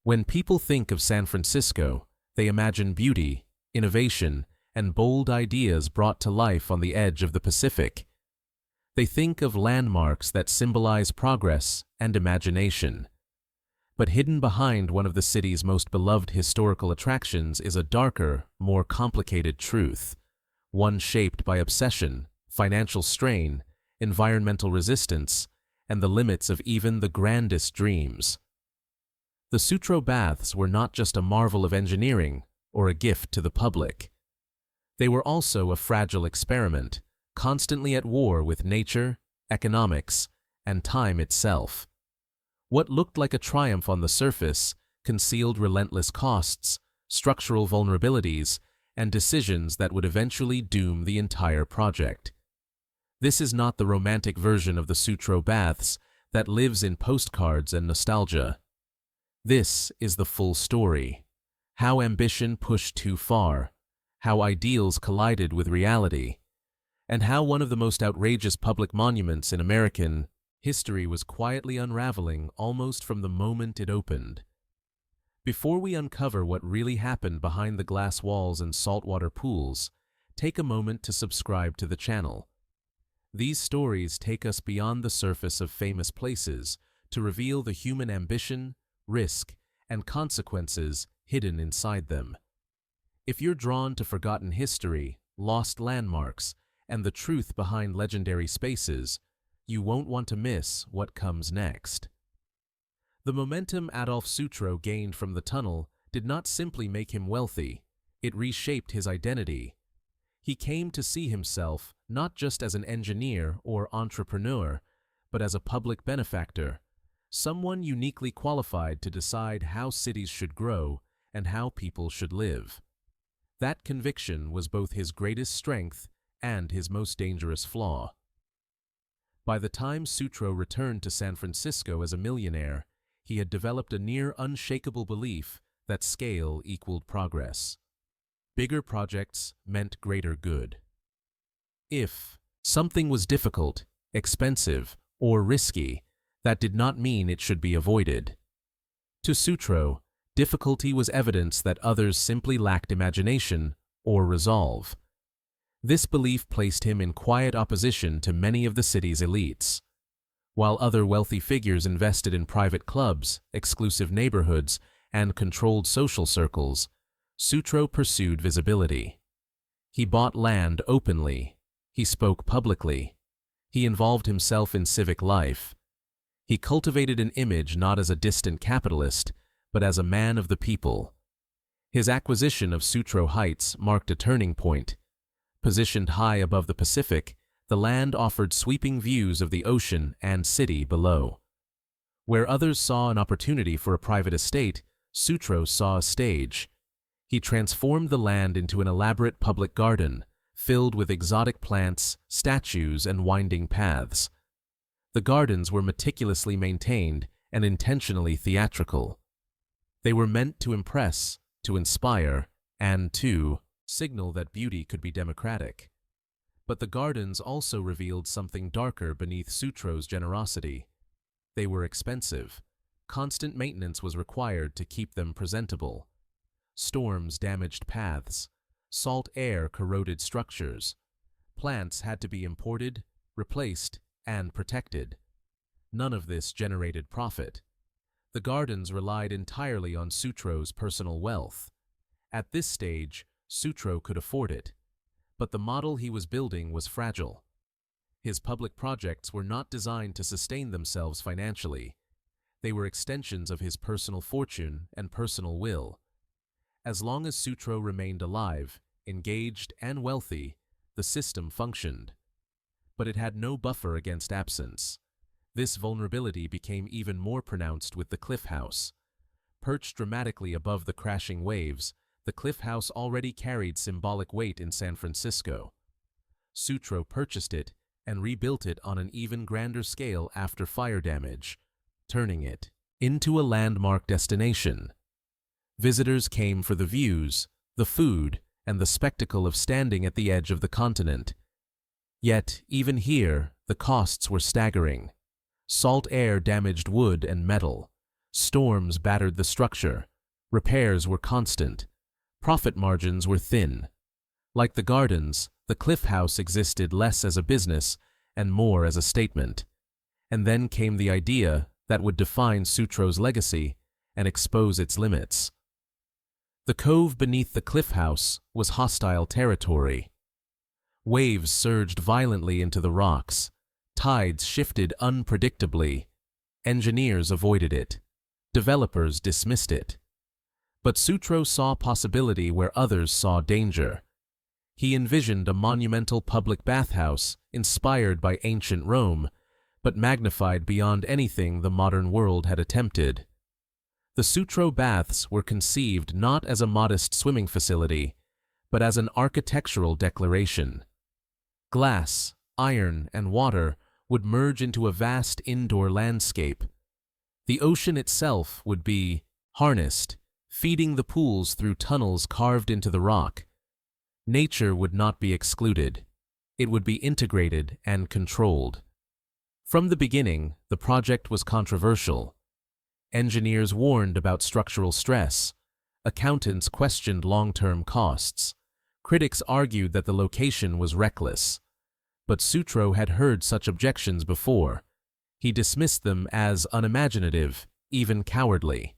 When people think of San Francisco, they imagine beauty, innovation, and bold ideas brought to life on the edge of the Pacific. They think of landmarks that symbolize progress and imagination. But hidden behind one of the city's most beloved historical attractions is a darker, more complicated truth, one shaped by obsession, financial strain, environmental resistance, and the limits of even the grandest dreams. The Sutro Baths were not just a marvel of engineering or a gift to the public. They were also a fragile experiment, constantly at war with nature, economics, and time itself. What looked like a triumph on the surface concealed relentless costs, structural vulnerabilities, and decisions that would eventually doom the entire project. This is not the romantic version of the Sutro Baths that lives in postcards and nostalgia. This is the full story. How ambition pushed too far, how ideals collided with reality, and how one of the most outrageous public monuments in American history was quietly unraveling almost from the moment it opened. Before we uncover what really happened behind the glass walls and saltwater pools, take a moment to subscribe to the channel. These stories take us beyond the surface of famous places to reveal the human ambition, risk, and consequences hidden inside them. If you're drawn to forgotten history, lost landmarks, and the truth behind legendary spaces, you won't want to miss what comes next. The momentum Adolf Sutro gained from the tunnel did not simply make him wealthy, it reshaped his identity. He came to see himself not just as an engineer or entrepreneur, but as a public benefactor, someone uniquely qualified to decide how cities should grow and how people should live. That conviction was both his greatest strength and his most dangerous flaw. By the time Sutro returned to San Francisco as a millionaire, he had developed a near unshakable belief that scale equaled progress. Bigger projects meant greater good. If something was difficult, expensive, or risky, that did not mean it should be avoided. To Sutro, difficulty was evidence that others simply lacked imagination or resolve. This belief placed him in quiet opposition to many of the city's elites. While other wealthy figures invested in private clubs, exclusive neighborhoods, and controlled social circles, Sutro pursued visibility. He bought land openly. He spoke publicly. He involved himself in civic life. He cultivated an image not as a distant capitalist, but as a man of the people. His acquisition of Sutro Heights marked a turning point. Positioned high above the Pacific, the land offered sweeping views of the ocean and city below. Where others saw an opportunity for a private estate, Sutro saw a stage. He transformed the land into an elaborate public garden, filled with exotic plants, statues, and winding paths. The gardens were meticulously maintained and intentionally theatrical. They were meant to impress, to inspire, and to signal that beauty could be democratic. But the gardens also revealed something darker beneath Sutro's generosity. They were expensive. Constant maintenance was required to keep them presentable. Storms damaged paths. Salt air corroded structures. Plants had to be imported, replaced, and protected. None of this generated profit. The gardens relied entirely on Sutro's personal wealth. At this stage, Sutro could afford it. But the model he was building was fragile. His public projects were not designed to sustain themselves financially. They were extensions of his personal fortune and personal will. As long as Sutro remained alive, engaged, and wealthy, the system functioned. But it had no buffer against absence. This vulnerability became even more pronounced with the Cliff House. Perched dramatically above the crashing waves, the Cliff House already carried symbolic weight in San Francisco. Sutro purchased it and rebuilt it on an even grander scale after fire damage, turning it into a landmark destination. Visitors came for the views, the food, and the spectacle of standing at the edge of the continent. Yet, even here, the costs were staggering. Salt air damaged wood and metal. Storms battered the structure. Repairs were constant. Profit margins were thin. Like the gardens, the Cliff House existed less as a business and more as a statement. And then came the idea that would define Sutro's legacy and expose its limits. The cove beneath the Cliff House was hostile territory. Waves surged violently into the rocks. Tides shifted unpredictably. Engineers avoided it. Developers dismissed it. But Sutro saw possibility where others saw danger. He envisioned a monumental public bathhouse inspired by ancient Rome, but magnified beyond anything the modern world had attempted. The Sutro Baths were conceived not as a modest swimming facility, but as an architectural declaration. Glass, iron, and water would merge into a vast indoor landscape. The ocean itself would be harnessed, feeding the pools through tunnels carved into the rock. Nature would not be excluded. It would be integrated and controlled. From the beginning, the project was controversial. Engineers warned about structural stress. Accountants questioned long-term costs. Critics argued that the location was reckless. But Sutro had heard such objections before. He dismissed them as unimaginative, even cowardly.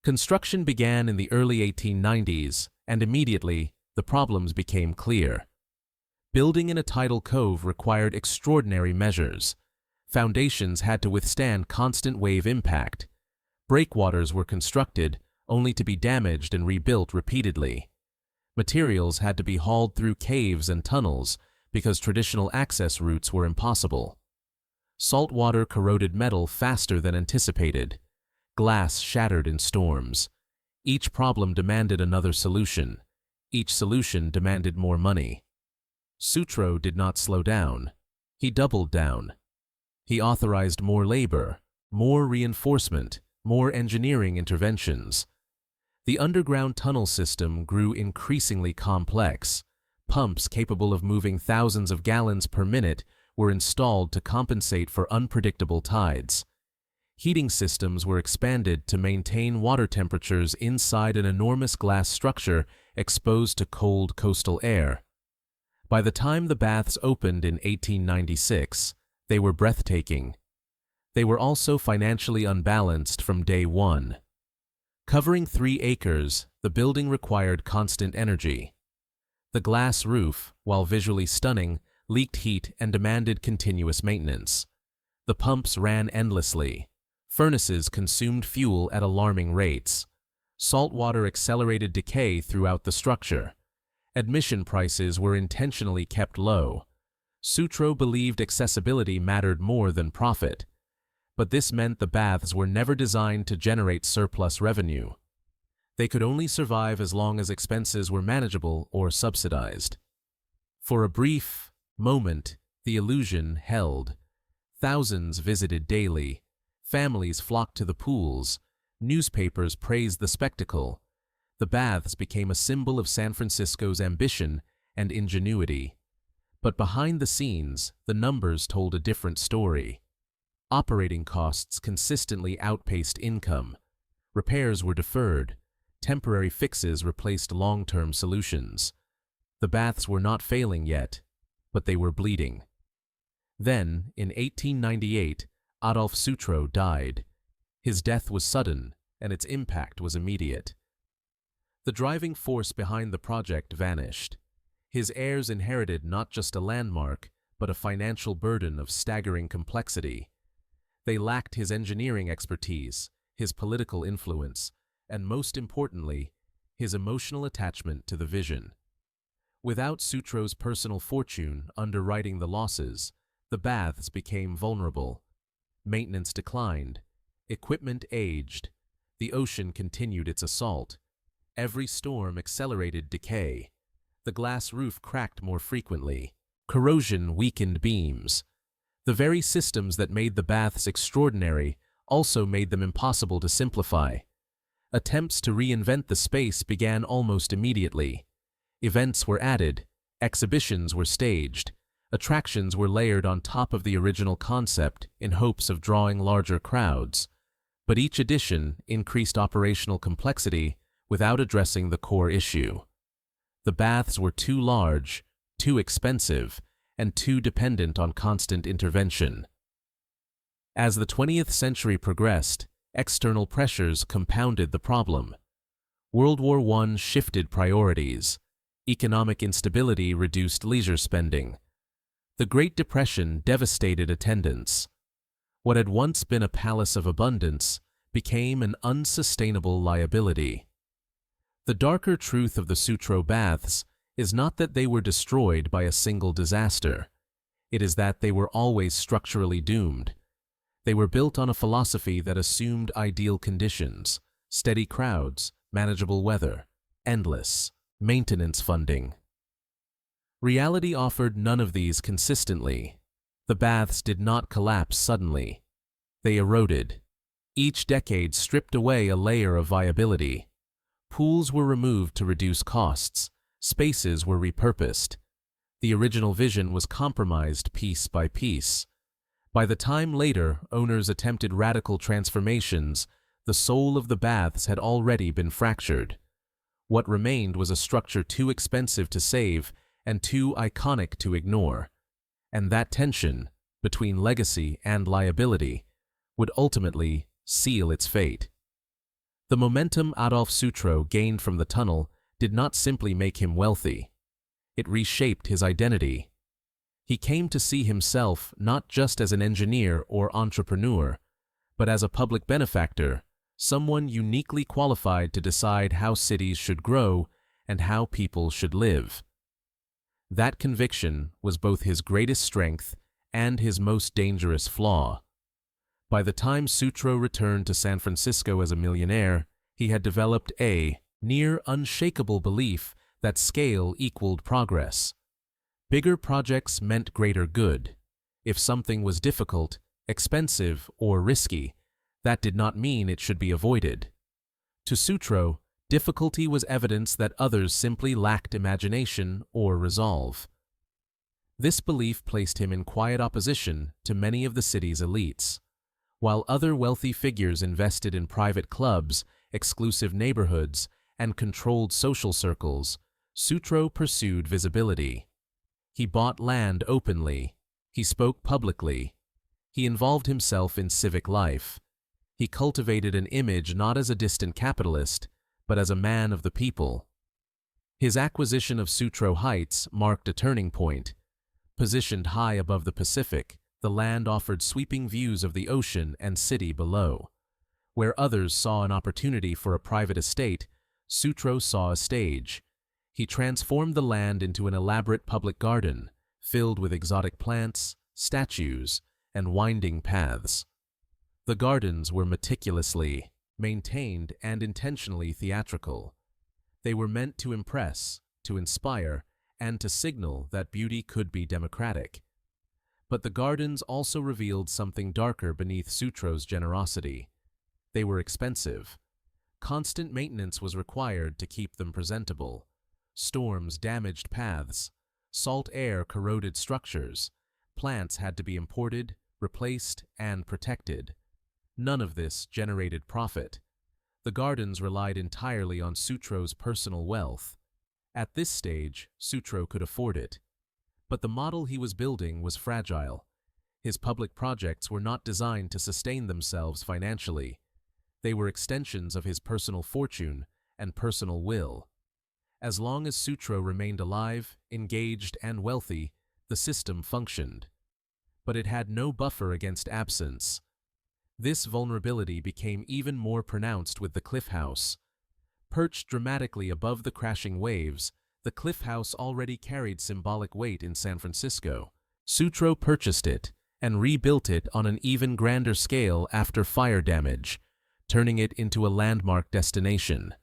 Construction began in the early 1890s, and immediately, the problems became clear. Building in a tidal cove required extraordinary measures. Foundations had to withstand constant wave impact. Breakwaters were constructed, only to be damaged and rebuilt repeatedly. Materials had to be hauled through caves and tunnels because traditional access routes were impossible. Salt water corroded metal faster than anticipated. Glass shattered in storms. Each problem demanded another solution. Each solution demanded more money. Sutro did not slow down. He doubled down. He authorized more labor, more reinforcement, more engineering interventions. The underground tunnel system grew increasingly complex. Pumps capable of moving thousands of gallons per minute were installed to compensate for unpredictable tides. Heating systems were expanded to maintain water temperatures inside an enormous glass structure exposed to cold coastal air. By the time the baths opened in 1896, they were breathtaking. They were also financially unbalanced from day one. Covering 3 acres, the building required constant energy. The glass roof, while visually stunning, leaked heat and demanded continuous maintenance. The pumps ran endlessly. Furnaces consumed fuel at alarming rates. Salt water accelerated decay throughout the structure. Admission prices were intentionally kept low. Sutro believed accessibility mattered more than profit. But this meant the baths were never designed to generate surplus revenue. They could only survive as long as expenses were manageable or subsidized. For a brief moment, the illusion held. Thousands visited daily. Families flocked to the pools. Newspapers praised the spectacle. The baths became a symbol of San Francisco's ambition and ingenuity. But behind the scenes, the numbers told a different story. Operating costs consistently outpaced income. Repairs were deferred. Temporary fixes replaced long-term solutions. The baths were not failing yet, but they were bleeding. Then, in 1898, Adolf Sutro died. His death was sudden, and its impact was immediate. The driving force behind the project vanished. His heirs inherited not just a landmark, but a financial burden of staggering complexity. They lacked his engineering expertise, his political influence, and most importantly, his emotional attachment to the vision. Without Sutro's personal fortune underwriting the losses, the baths became vulnerable. Maintenance declined. Equipment aged. The ocean continued its assault. Every storm accelerated decay. The glass roof cracked more frequently. Corrosion weakened beams. The very systems that made the baths extraordinary also made them impossible to simplify. Attempts to reinvent the space began almost immediately. Events were added. Exhibitions were staged. Attractions were layered on top of the original concept in hopes of drawing larger crowds. But each addition increased operational complexity without addressing the core issue. The baths were too large, too expensive, and too dependent on constant intervention. As the 20th century progressed, external pressures compounded the problem. World War I shifted priorities. Economic instability reduced leisure spending. The Great Depression devastated attendance. What had once been a palace of abundance became an unsustainable liability. The darker truth of the Sutro Baths is not that they were destroyed by a single disaster. It is that they were always structurally doomed. They were built on a philosophy that assumed ideal conditions, steady crowds, manageable weather, endless maintenance funding. Reality offered none of these consistently. The baths did not collapse suddenly. They eroded. Each decade stripped away a layer of viability. Pools were removed to reduce costs. Spaces were repurposed. The original vision was compromised piece by piece. By the time later owners attempted radical transformations, the soul of the baths had already been fractured. What remained was a structure too expensive to save and too iconic to ignore. And that tension, between legacy and liability, would ultimately seal its fate. The momentum Adolf Sutro gained from the tunnel did not simply make him wealthy. It reshaped his identity. He came to see himself not just as an engineer or entrepreneur, but as a public benefactor, someone uniquely qualified to decide how cities should grow and how people should live. That conviction was both his greatest strength and his most dangerous flaw. By the time Sutro returned to San Francisco as a millionaire, he had developed a near unshakable belief that scale equaled progress. Bigger projects meant greater good. If something was difficult, expensive, or risky, that did not mean it should be avoided. To Sutro, difficulty was evidence that others simply lacked imagination or resolve. This belief placed him in quiet opposition to many of the city's elites. While other wealthy figures invested in private clubs, exclusive neighborhoods, and controlled social circles, Sutro pursued visibility. He bought land openly. He spoke publicly. He involved himself in civic life. He cultivated an image not as a distant capitalist, but as a man of the people. His acquisition of Sutro Heights marked a turning point. Positioned high above the Pacific, the land offered sweeping views of the ocean and city below. Where others saw an opportunity for a private estate, Sutro saw a stage. He transformed the land into an elaborate public garden, filled with exotic plants, statues, and winding paths. The gardens were meticulously maintained and intentionally theatrical. They were meant to impress, to inspire, and to signal that beauty could be democratic. But the gardens also revealed something darker beneath Sutro's generosity. They were expensive. Constant maintenance was required to keep them presentable. Storms damaged paths. Salt air corroded structures. Plants had to be imported, replaced, and protected. None of this generated profit. The gardens relied entirely on Sutro's personal wealth. At this stage, Sutro could afford it. But the model he was building was fragile. His public projects were not designed to sustain themselves financially. They were extensions of his personal fortune and personal will. As long as Sutro remained alive, engaged, and wealthy, the system functioned. But it had no buffer against absence. This vulnerability became even more pronounced with the Cliff House. Perched dramatically above the crashing waves, the Cliff House already carried symbolic weight in San Francisco. Sutro purchased it and rebuilt it on an even grander scale after fire damage, turning it into a landmark destination.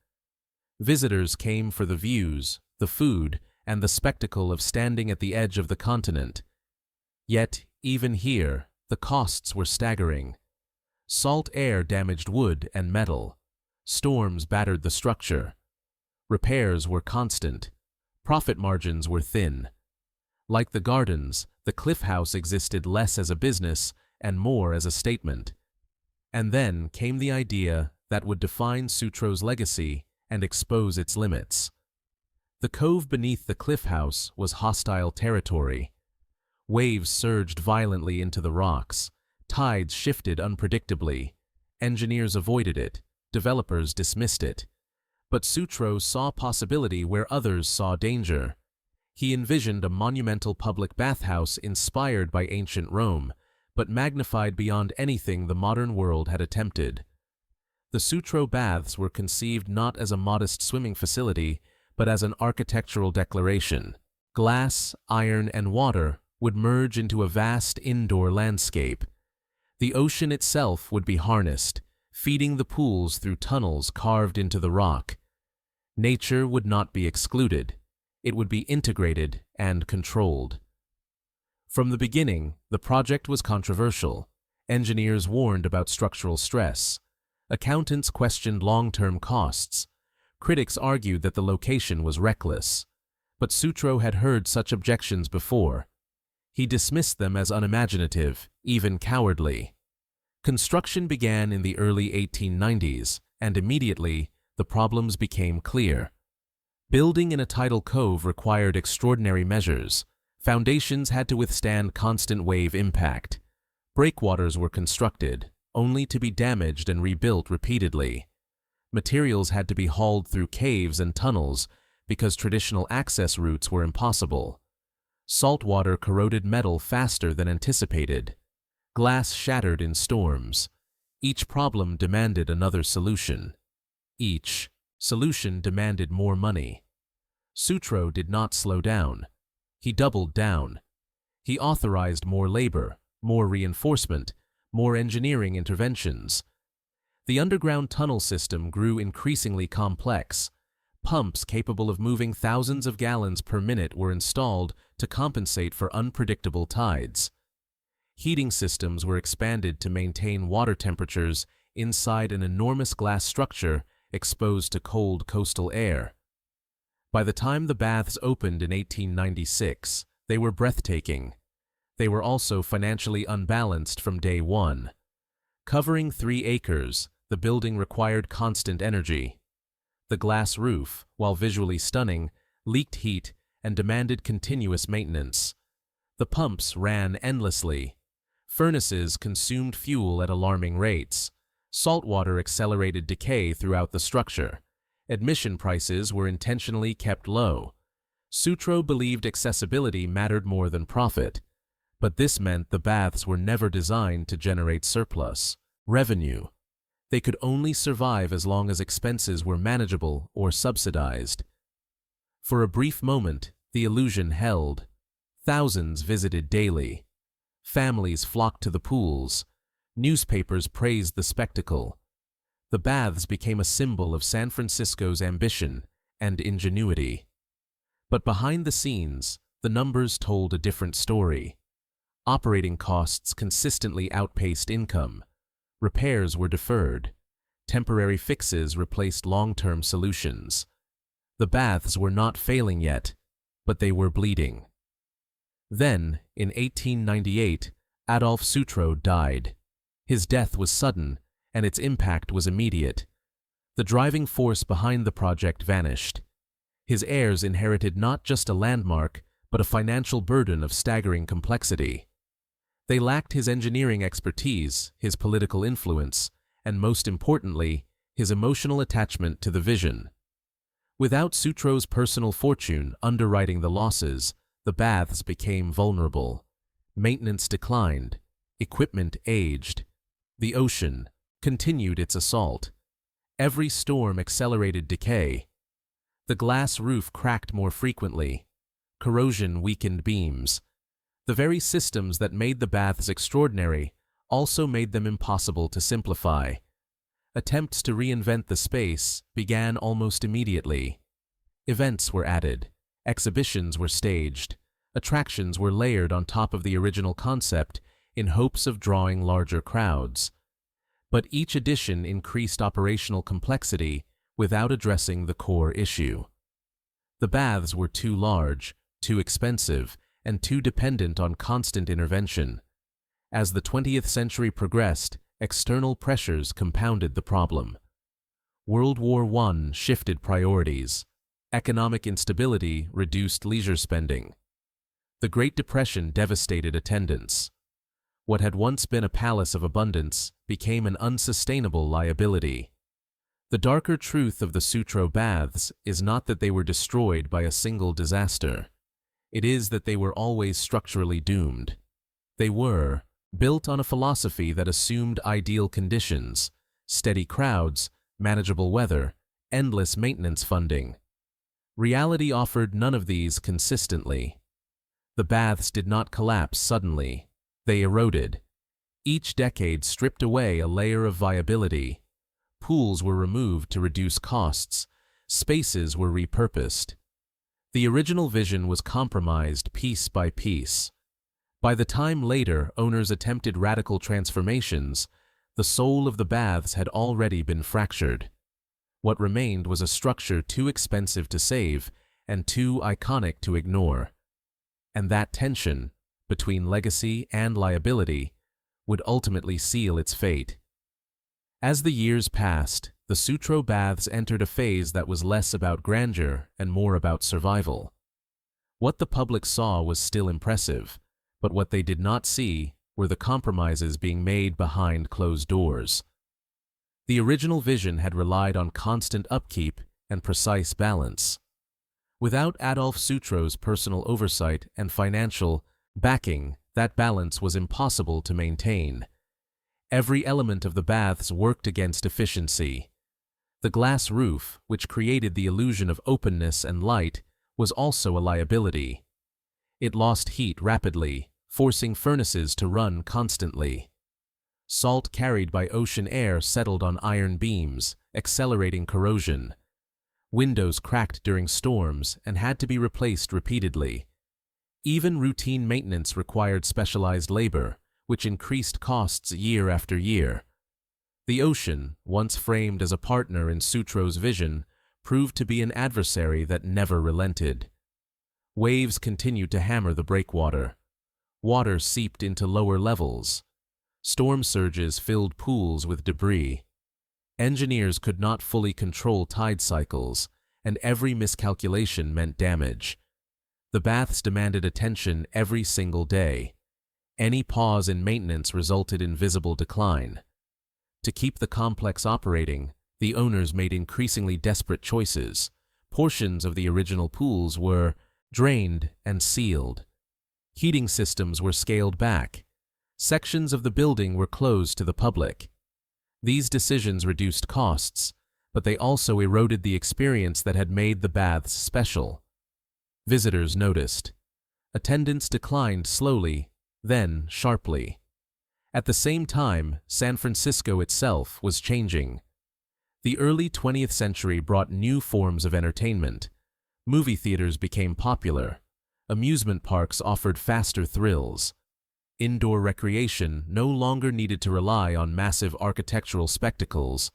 Visitors came for the views, the food, and the spectacle of standing at the edge of the continent. Yet, even here, the costs were staggering. Salt air damaged wood and metal. Storms battered the structure. Repairs were constant. Profit margins were thin. Like the gardens, the Cliff House existed less as a business and more as a statement. And then came the idea that would define Sutro's legacy and expose its limits. The cove beneath the cliff house was hostile territory. Waves surged violently into the rocks. Tides shifted unpredictably. Engineers avoided it. Developers dismissed it. But Sutro saw possibility where others saw danger. He envisioned a monumental public bathhouse inspired by ancient Rome, but magnified beyond anything the modern world had attempted. The Sutro Baths were conceived not as a modest swimming facility, but as an architectural declaration. Glass, iron, and water would merge into a vast indoor landscape. The ocean itself would be harnessed, feeding the pools through tunnels carved into the rock. Nature would not be excluded. It would be integrated and controlled. From the beginning, the project was controversial. Engineers warned about structural stress. Accountants questioned long-term costs. Critics argued that the location was reckless. But Sutro had heard such objections before. He dismissed them as unimaginative, even cowardly. Construction began in the early 1890s, and immediately, the problems became clear. Building in a tidal cove required extraordinary measures. Foundations had to withstand constant wave impact. Breakwaters were constructed, only to be damaged and rebuilt repeatedly. Materials had to be hauled through caves and tunnels because traditional access routes were impossible. Salt water corroded metal faster than anticipated. Glass shattered in storms. Each problem demanded another solution. Each solution demanded more money. Sutro did not slow down. He doubled down. He authorized more labor, more reinforcement, more engineering interventions. The underground tunnel system grew increasingly complex. Pumps capable of moving thousands of gallons per minute were installed to compensate for unpredictable tides. Heating systems were expanded to maintain water temperatures inside an enormous glass structure exposed to cold coastal air. By the time the baths opened in 1896, they were breathtaking. They were also financially unbalanced from day one. Covering 3 acres, the building required constant energy. The glass roof, while visually stunning, leaked heat and demanded continuous maintenance. The pumps ran endlessly. Furnaces consumed fuel at alarming rates. Saltwater accelerated decay throughout the structure. Admission prices were intentionally kept low. Sutro believed accessibility mattered more than profit. But this meant the baths were never designed to generate surplus revenue. They could only survive as long as expenses were manageable or subsidized. For a brief moment, the illusion held. Thousands visited daily. Families flocked to the pools. Newspapers praised the spectacle. The baths became a symbol of San Francisco's ambition and ingenuity. But behind the scenes, the numbers told a different story. Operating costs consistently outpaced income. Repairs were deferred. Temporary fixes replaced long-term solutions. The baths were not failing yet, but they were bleeding. Then, in 1898, Adolf Sutro died. His death was sudden, and its impact was immediate. The driving force behind the project vanished. His heirs inherited not just a landmark, but a financial burden of staggering complexity. They lacked his engineering expertise, his political influence, and most importantly, his emotional attachment to the vision. Without Sutro's personal fortune underwriting the losses, the baths became vulnerable. Maintenance declined. Equipment aged. The ocean continued its assault. Every storm accelerated decay. The glass roof cracked more frequently. Corrosion weakened beams. The very systems that made the baths extraordinary also made them impossible to simplify. Attempts to reinvent the space began almost immediately. Events were added. Exhibitions were staged. Attractions were layered on top of the original concept in hopes of drawing larger crowds. But each addition increased operational complexity without addressing the core issue. The baths were too large, too expensive, and too dependent on constant intervention. As the 20th century progressed, external pressures compounded the problem. World War I shifted priorities. Economic instability reduced leisure spending. The Great Depression devastated attendance. What had once been a palace of abundance became an unsustainable liability. The darker truth of the Sutro Baths is not that they were destroyed by a single disaster. It is that they were always structurally doomed. They were built on a philosophy that assumed ideal conditions, steady crowds, manageable weather, endless maintenance funding. Reality offered none of these consistently. The baths did not collapse suddenly. They eroded. Each decade stripped away a layer of viability. Pools were removed to reduce costs. Spaces were repurposed. The original vision was compromised piece by piece. By the time later owners attempted radical transformations, the soul of the baths had already been fractured. What remained was a structure too expensive to save and too iconic to ignore. And that tension, between legacy and liability, would ultimately seal its fate. As the years passed, the Sutro Baths entered a phase that was less about grandeur and more about survival. What the public saw was still impressive, but what they did not see were the compromises being made behind closed doors. The original vision had relied on constant upkeep and precise balance. Without Adolf Sutro's personal oversight and financial backing, that balance was impossible to maintain. Every element of the baths worked against efficiency. The glass roof, which created the illusion of openness and light, was also a liability. It lost heat rapidly, forcing furnaces to run constantly. Salt carried by ocean air settled on iron beams, accelerating corrosion. Windows cracked during storms and had to be replaced repeatedly. Even routine maintenance required specialized labor, which increased costs year after year. The ocean, once framed as a partner in Sutro's vision, proved to be an adversary that never relented. Waves continued to hammer the breakwater. Water seeped into lower levels. Storm surges filled pools with debris. Engineers could not fully control tide cycles, and every miscalculation meant damage. The baths demanded attention every single day. Any pause in maintenance resulted in visible decline. To keep the complex operating, the owners made increasingly desperate choices. Portions of the original pools were drained and sealed. Heating systems were scaled back. Sections of the building were closed to the public. These decisions reduced costs, but they also eroded the experience that had made the baths special. Visitors noticed. Attendance declined slowly, then sharply. At the same time, San Francisco itself was changing. The early 20th century brought new forms of entertainment. Movie theaters became popular. Amusement parks offered faster thrills. Indoor recreation no longer needed to rely on massive architectural spectacles.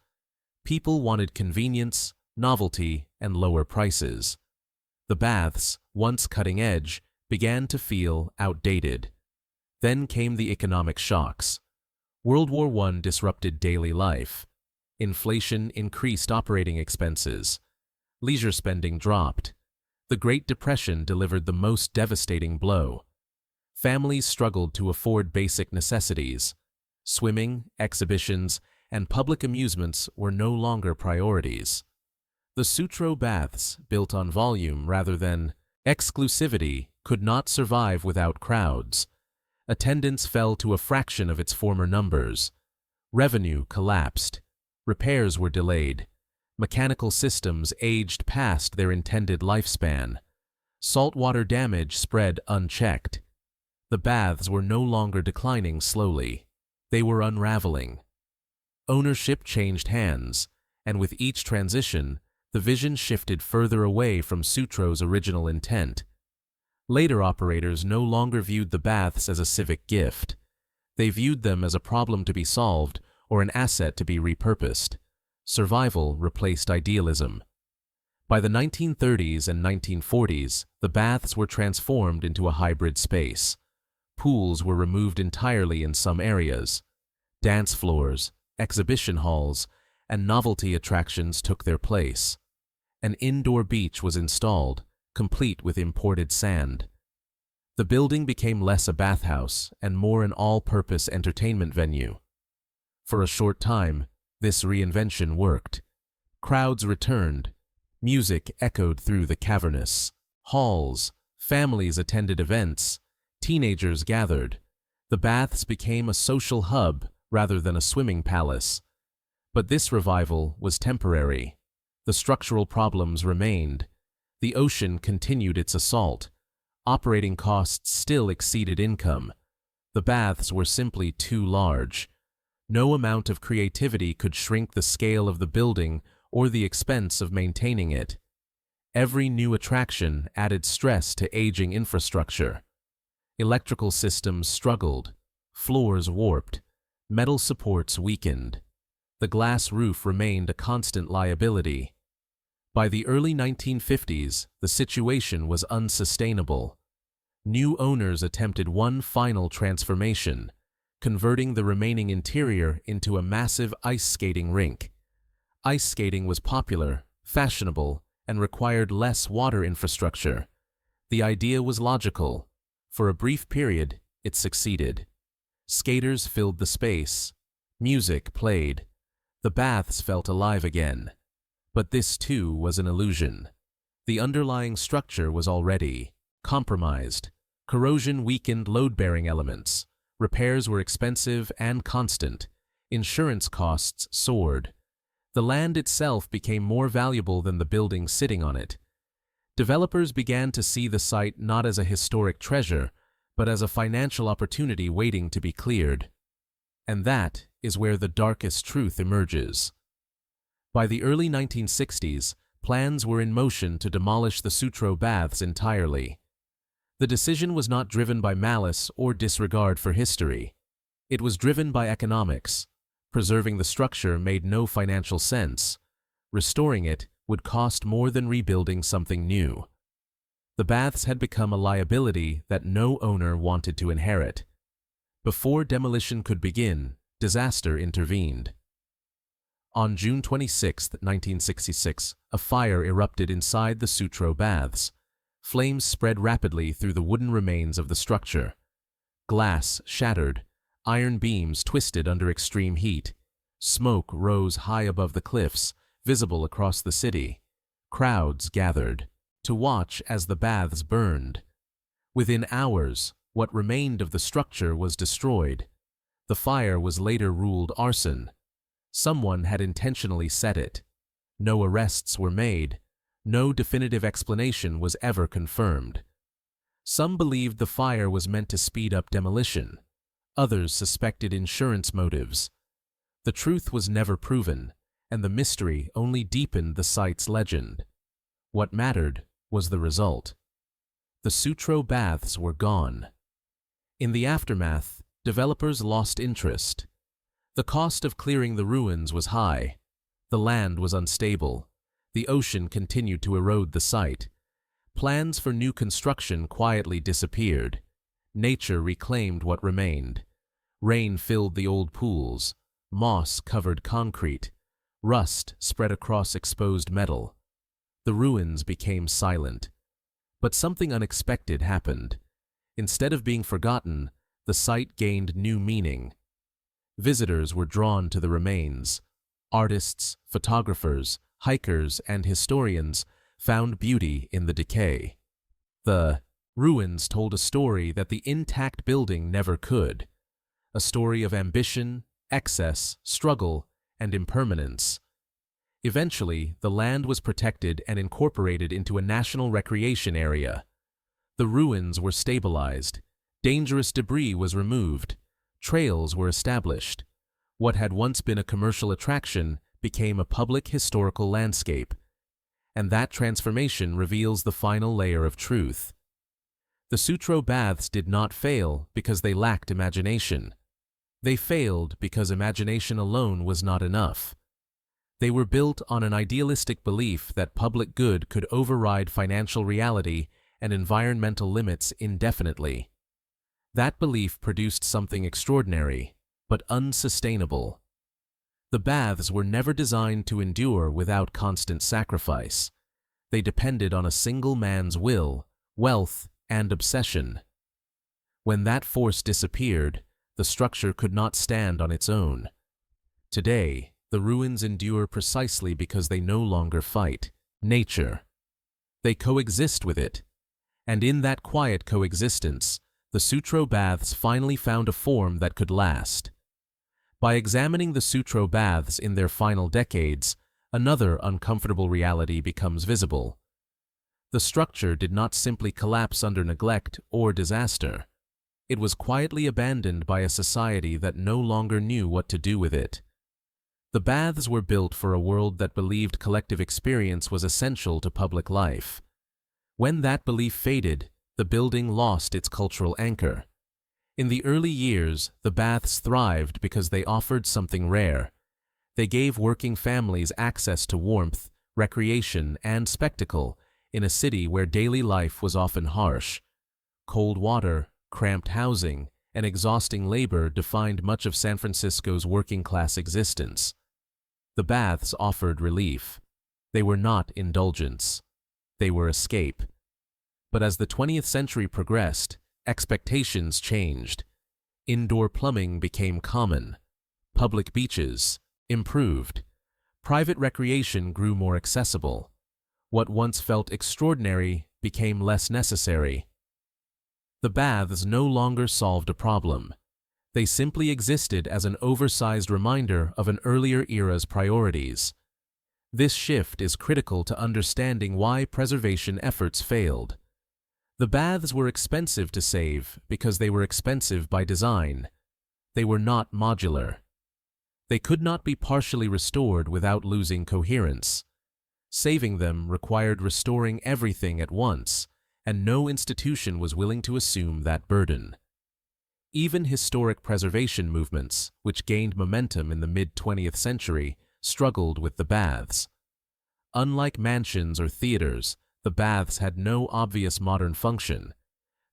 People wanted convenience, novelty, and lower prices. The baths, once cutting edge, began to feel outdated. Then came the economic shocks. World War I disrupted daily life. Inflation increased operating expenses. Leisure spending dropped. The Great Depression delivered the most devastating blow. Families struggled to afford basic necessities. Swimming, exhibitions, and public amusements were no longer priorities. The Sutro Baths, built on volume rather than exclusivity, could not survive without crowds. Attendance fell to a fraction of its former numbers. Revenue collapsed. Repairs were delayed. Mechanical systems aged past their intended lifespan. Saltwater damage spread unchecked. The baths were no longer declining slowly. They were unraveling. Ownership changed hands, and with each transition, the vision shifted further away from Sutro's original intent. Later operators no longer viewed the baths as a civic gift. They viewed them as a problem to be solved or an asset to be repurposed. Survival replaced idealism. By the 1930s and 1940s, the baths were transformed into a hybrid space. Pools were removed entirely in some areas. Dance floors, exhibition halls, and novelty attractions took their place. An indoor beach was installed, complete with imported sand. The building became less a bathhouse and more an all-purpose entertainment venue. For a short time, this reinvention worked. Crowds returned. Music echoed through the cavernous halls. Families attended events. Teenagers gathered. The baths became a social hub rather than a swimming palace. But this revival was temporary. The structural problems remained. The ocean continued its assault. Operating costs still exceeded income. The baths were simply too large. No amount of creativity could shrink the scale of the building or the expense of maintaining it. Every new attraction added stress to aging infrastructure. Electrical systems struggled. Floors warped. Metal supports weakened. The glass roof remained a constant liability. By the early 1950s, the situation was unsustainable. New owners attempted one final transformation, converting the remaining interior into a massive ice skating rink. Ice skating was popular, fashionable, and required less water infrastructure. The idea was logical. For a brief period, it succeeded. Skaters filled the space. Music played. The baths felt alive again. But this too was an illusion. The underlying structure was already compromised. Corrosion weakened load-bearing elements. Repairs were expensive and constant. Insurance costs soared. The land itself became more valuable than the building sitting on it. Developers began to see the site not as a historic treasure, but as a financial opportunity waiting to be cleared. And that is where the darkest truth emerges. By the early 1960s, plans were in motion to demolish the Sutro Baths entirely. The decision was not driven by malice or disregard for history. It was driven by economics. Preserving the structure made no financial sense. Restoring it would cost more than rebuilding something new. The baths had become a liability that no owner wanted to inherit. Before demolition could begin, disaster intervened. On June 26, 1966, a fire erupted inside the Sutro Baths. Flames spread rapidly through the wooden remains of the structure. Glass shattered. Iron beams twisted under extreme heat. Smoke rose high above the cliffs, visible across the city. Crowds gathered to watch as the baths burned. Within hours, what remained of the structure was destroyed. The fire was later ruled arson. Someone had intentionally set it. No arrests were made. No definitive explanation was ever confirmed. Some believed the fire was meant to speed up demolition. Others suspected insurance motives. The truth was never proven, and the mystery only deepened the site's legend. What mattered was the result. The Sutro Baths were gone. In the aftermath, developers lost interest. The cost of clearing the ruins was high. The land was unstable. The ocean continued to erode the site. Plans for new construction quietly disappeared. Nature reclaimed what remained. Rain filled the old pools. Moss covered concrete. Rust spread across exposed metal. The ruins became silent. But something unexpected happened. Instead of being forgotten, the site gained new meaning. Visitors were drawn to the remains. Artists, photographers, hikers, and historians found beauty in the decay. The ruins told a story that the intact building never could. A story of ambition, excess, struggle, and impermanence. Eventually, the land was protected and incorporated into a national recreation area. The ruins were stabilized. Dangerous debris was removed. Trails were established. What had once been a commercial attraction became a public historical landscape. And that transformation reveals the final layer of truth. The Sutro Baths did not fail because they lacked imagination. They failed because imagination alone was not enough. They were built on an idealistic belief that public good could override financial reality and environmental limits indefinitely. That belief produced something extraordinary, but unsustainable. The baths were never designed to endure without constant sacrifice. They depended on a single man's will, wealth, and obsession. When that force disappeared, the structure could not stand on its own. Today, the ruins endure precisely because they no longer fight nature. They coexist with it. And in that quiet coexistence, the Sutro Baths finally found a form that could last. By examining the Sutro Baths in their final decades, another uncomfortable reality becomes visible. The structure did not simply collapse under neglect or disaster. It was quietly abandoned by a society that no longer knew what to do with it. The baths were built for a world that believed collective experience was essential to public life. When that belief faded, the building lost its cultural anchor. In the early years, the baths thrived because they offered something rare. They gave working families access to warmth, recreation, and spectacle in a city where daily life was often harsh. Cold water, cramped housing, and exhausting labor defined much of San Francisco's working-class existence. The baths offered relief. They were not indulgence. They were escape. But as the 20th century progressed, expectations changed. Indoor plumbing became common. Public beaches improved. Private recreation grew more accessible. What once felt extraordinary became less necessary. The baths no longer solved a problem. They simply existed as an oversized reminder of an earlier era's priorities. This shift is critical to understanding why preservation efforts failed. The baths were expensive to save because they were expensive by design. They were not modular. They could not be partially restored without losing coherence. Saving them required restoring everything at once, and no institution was willing to assume that burden. Even historic preservation movements, which gained momentum in the mid-20th century, struggled with the baths. Unlike mansions or theaters, the baths had no obvious modern function.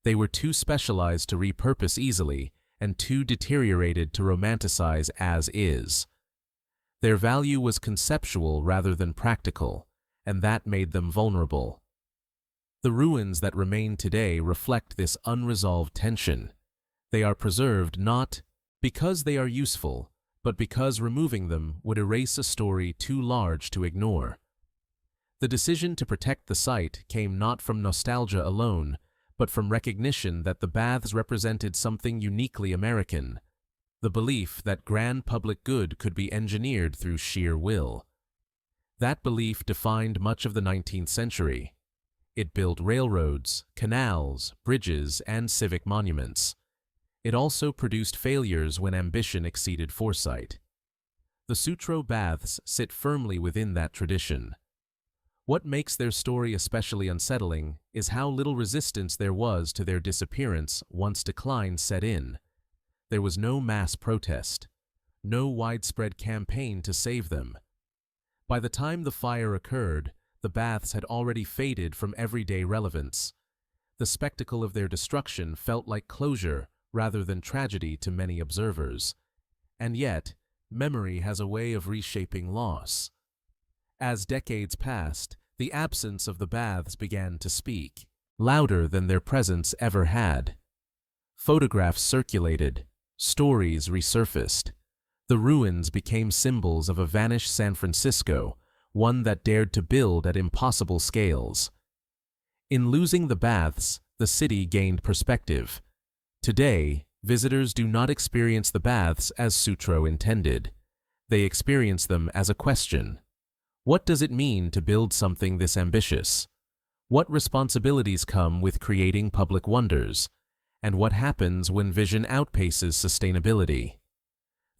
They were too specialized to repurpose easily and too deteriorated to romanticize as is. Their value was conceptual rather than practical, and that made them vulnerable. The ruins that remain today reflect this unresolved tension. They are preserved not because they are useful, but because removing them would erase a story too large to ignore. The decision to protect the site came not from nostalgia alone, but from recognition that the baths represented something uniquely American, the belief that grand public good could be engineered through sheer will. That belief defined much of the 19th century. It built railroads, canals, bridges, and civic monuments. It also produced failures when ambition exceeded foresight. The Sutro Baths sit firmly within that tradition. What makes their story especially unsettling is how little resistance there was to their disappearance once decline set in. There was no mass protest, no widespread campaign to save them. By the time the fire occurred, the baths had already faded from everyday relevance. The spectacle of their destruction felt like closure rather than tragedy to many observers. And yet, memory has a way of reshaping loss. As decades passed, the absence of the baths began to speak, louder than their presence ever had. Photographs circulated, stories resurfaced. The ruins became symbols of a vanished San Francisco, one that dared to build at impossible scales. In losing the baths, the city gained perspective. Today, visitors do not experience the baths as Sutro intended. They experience them as a question. What does it mean to build something this ambitious? What responsibilities come with creating public wonders? And what happens when vision outpaces sustainability?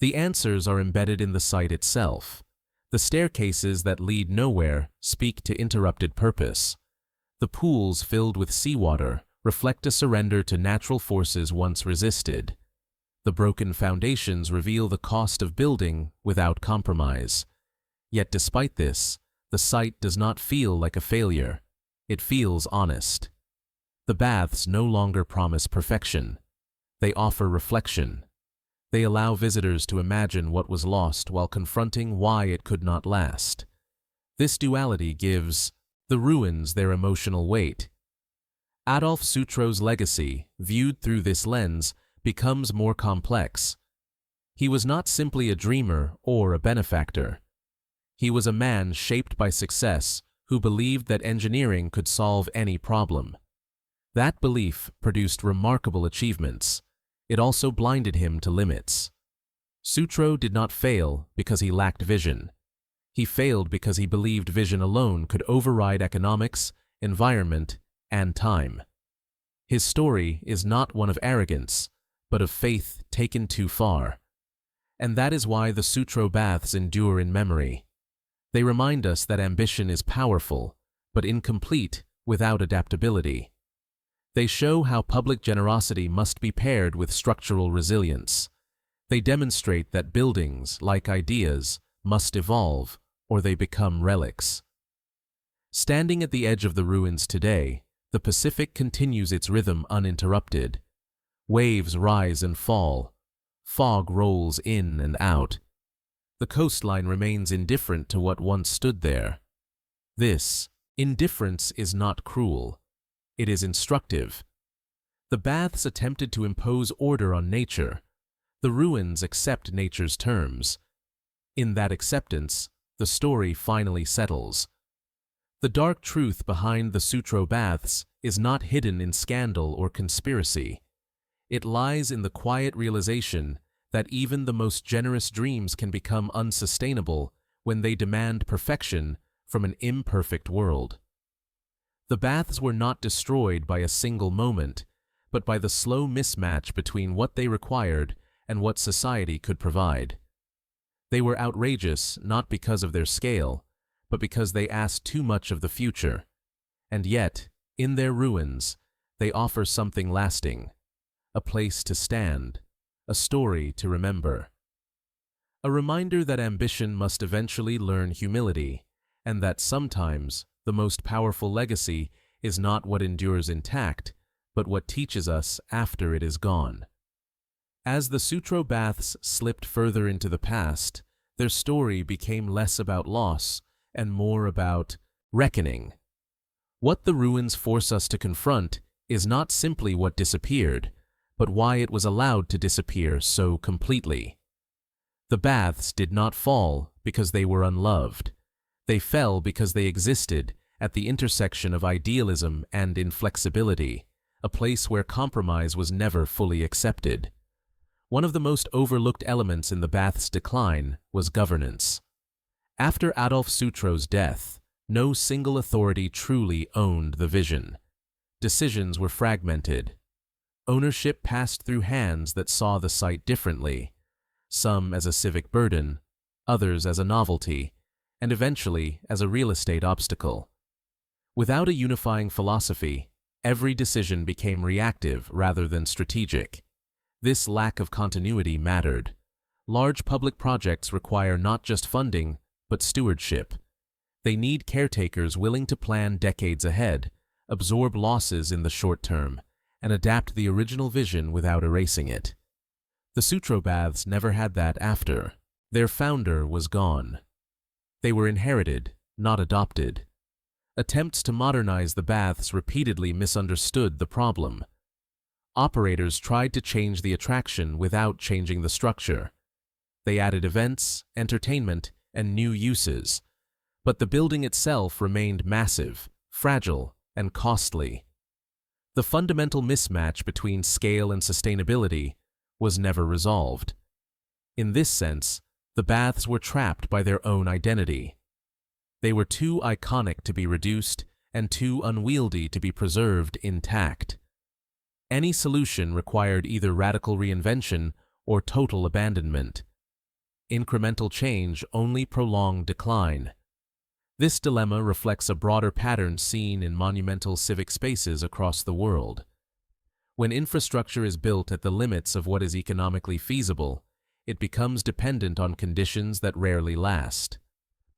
The answers are embedded in the site itself. The staircases that lead nowhere speak to interrupted purpose. The pools filled with seawater reflect a surrender to natural forces once resisted. The broken foundations reveal the cost of building without compromise. Yet despite this, the site does not feel like a failure. It feels honest. The baths no longer promise perfection. They offer reflection. They allow visitors to imagine what was lost while confronting why it could not last. This duality gives the ruins their emotional weight. Adolf Sutro's legacy, viewed through this lens, becomes more complex. He was not simply a dreamer or a benefactor. He was a man shaped by success who believed that engineering could solve any problem. That belief produced remarkable achievements. It also blinded him to limits. Sutro did not fail because he lacked vision. He failed because he believed vision alone could override economics, environment, and time. His story is not one of arrogance, but of faith taken too far. And that is why the Sutro Baths endure in memory. They remind us that ambition is powerful, but incomplete without adaptability. They show how public generosity must be paired with structural resilience. They demonstrate that buildings, like ideas, must evolve, or they become relics. Standing at the edge of the ruins today, the Pacific continues its rhythm uninterrupted. Waves rise and fall. Fog rolls in and out. The coastline remains indifferent to what once stood there. This indifference is not cruel. It is instructive. The baths attempted to impose order on nature. The ruins accept nature's terms. In that acceptance, the story finally settles. The dark truth behind the Sutro Baths is not hidden in scandal or conspiracy. It lies in the quiet realization that even the most generous dreams can become unsustainable when they demand perfection from an imperfect world. The baths were not destroyed by a single moment, but by the slow mismatch between what they required and what society could provide. They were outrageous not because of their scale, but because they asked too much of the future. And yet, in their ruins, they offer something lasting, a place to stand, a story to remember. A reminder that ambition must eventually learn humility, and that sometimes the most powerful legacy is not what endures intact, but what teaches us after it is gone. As the Sutro Baths slipped further into the past, their story became less about loss and more about reckoning. What the ruins force us to confront is not simply what disappeared, but why it was allowed to disappear so completely. The baths did not fall because they were unloved. They fell because they existed at the intersection of idealism and inflexibility, a place where compromise was never fully accepted. One of the most overlooked elements in the baths' decline was governance. After Adolf Sutro's death, no single authority truly owned the vision. Decisions were fragmented. Ownership passed through hands that saw the site differently, some as a civic burden, others as a novelty, and eventually as a real estate obstacle. Without a unifying philosophy, every decision became reactive rather than strategic. This lack of continuity mattered. Large public projects require not just funding, but stewardship. They need caretakers willing to plan decades ahead, absorb losses in the short term, and adapt the original vision without erasing it. The Sutro Baths never had that after. Their founder was gone. They were inherited, not adopted. Attempts to modernize the baths repeatedly misunderstood the problem. Operators tried to change the attraction without changing the structure. They added events, entertainment, and new uses. But the building itself remained massive, fragile, and costly. The fundamental mismatch between scale and sustainability was never resolved. In this sense, the baths were trapped by their own identity. They were too iconic to be reduced and too unwieldy to be preserved intact. Any solution required either radical reinvention or total abandonment. Incremental change only prolonged decline. This dilemma reflects a broader pattern seen in monumental civic spaces across the world. When infrastructure is built at the limits of what is economically feasible, it becomes dependent on conditions that rarely last.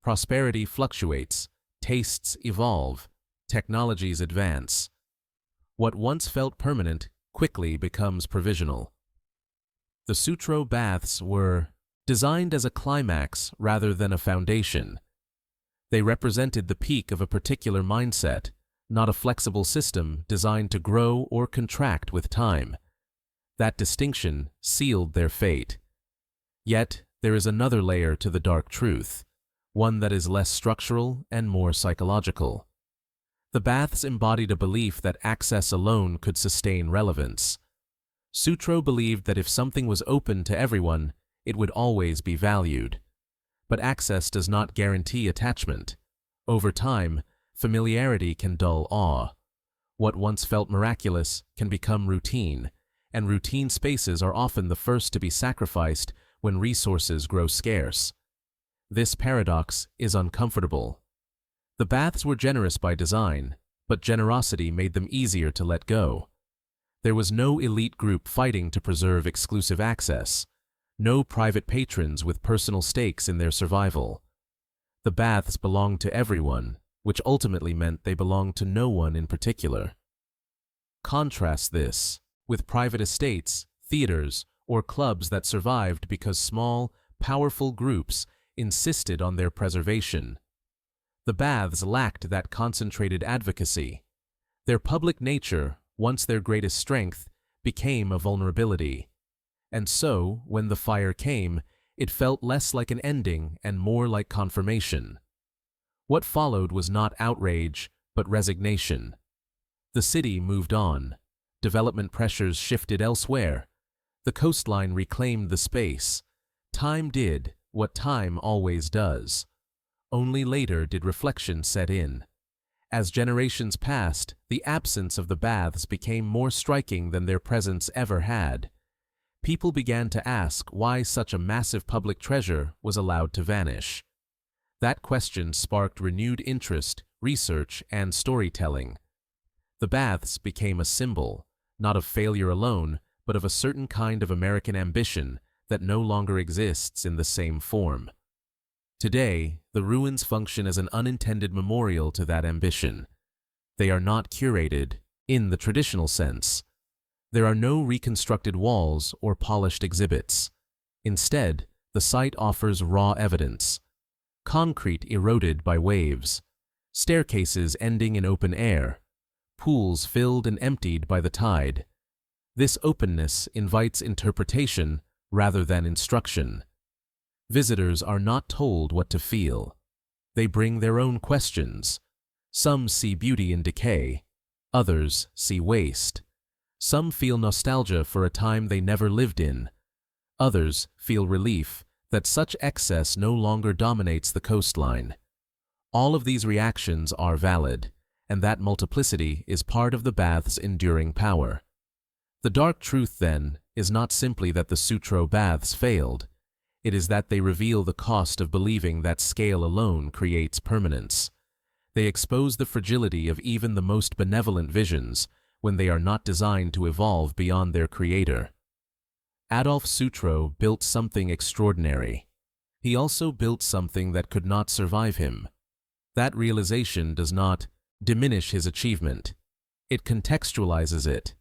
Prosperity fluctuates, tastes evolve, technologies advance. What once felt permanent quickly becomes provisional. The Sutro Baths were designed as a climax rather than a foundation. They represented the peak of a particular mindset, not a flexible system designed to grow or contract with time. That distinction sealed their fate. Yet, there is another layer to the dark truth, one that is less structural and more psychological. The baths embodied a belief that access alone could sustain relevance. Sutro believed that if something was open to everyone, it would always be valued. But access does not guarantee attachment. Over time, familiarity can dull awe. What once felt miraculous can become routine, and routine spaces are often the first to be sacrificed when resources grow scarce. This paradox is uncomfortable. The baths were generous by design, but generosity made them easier to let go. There was no elite group fighting to preserve exclusive access, no private patrons with personal stakes in their survival. The baths belonged to everyone, which ultimately meant they belonged to no one in particular. Contrast this with private estates, theaters, or clubs that survived because small, powerful groups insisted on their preservation. The baths lacked that concentrated advocacy. Their public nature, once their greatest strength, became a vulnerability. And so, when the fire came, it felt less like an ending and more like confirmation. What followed was not outrage, but resignation. The city moved on. Development pressures shifted elsewhere. The coastline reclaimed the space. Time did what time always does. Only later did reflection set in. As generations passed, the absence of the baths became more striking than their presence ever had. People began to ask why such a massive public treasure was allowed to vanish. That question sparked renewed interest, research, and storytelling. The baths became a symbol, not of failure alone, but of a certain kind of American ambition that no longer exists in the same form. Today, the ruins function as an unintended memorial to that ambition. They are not curated, in the traditional sense. There are no reconstructed walls or polished exhibits. Instead, the site offers raw evidence. Concrete eroded by waves, staircases ending in open air, pools filled and emptied by the tide. This openness invites interpretation rather than instruction. Visitors are not told what to feel. They bring their own questions. Some see beauty in decay. Others see waste. Some feel nostalgia for a time they never lived in. Others feel relief that such excess no longer dominates the coastline. All of these reactions are valid, and that multiplicity is part of the bath's enduring power. The dark truth, then, is not simply that the Sutro Baths failed. It is that they reveal the cost of believing that scale alone creates permanence. They expose the fragility of even the most benevolent visions when they are not designed to evolve beyond their creator. Adolf Sutro built something extraordinary. He also built something that could not survive him. That realization does not diminish his achievement. It contextualizes it.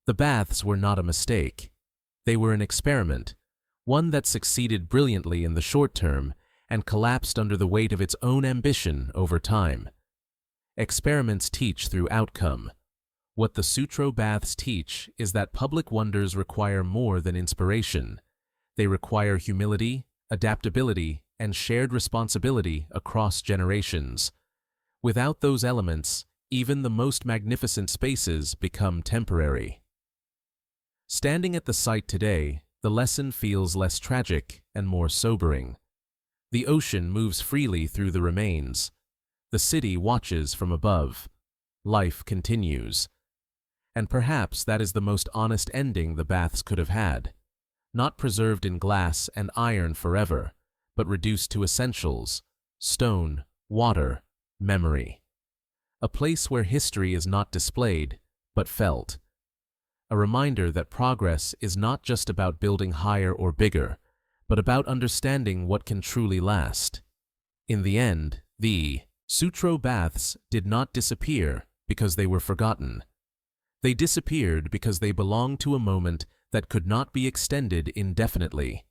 The baths were not a mistake. They were an experiment, one that succeeded brilliantly in the short term and collapsed under the weight of its own ambition over time. Experiments teach through outcome. What the Sutro Baths teach is that public wonders require more than inspiration. They require humility, adaptability, and shared responsibility across generations. Without those elements, even the most magnificent spaces become temporary. Standing at the site today, the lesson feels less tragic and more sobering. The ocean moves freely through the remains. The city watches from above. Life continues. And perhaps that is the most honest ending the baths could have had. Not preserved in glass and iron forever, but reduced to essentials: stone, water, memory. A place where history is not displayed, but felt. A reminder that progress is not just about building higher or bigger, but about understanding what can truly last. In the end, the Sutro Baths did not disappear because they were forgotten. They disappeared because they belonged to a moment that could not be extended indefinitely.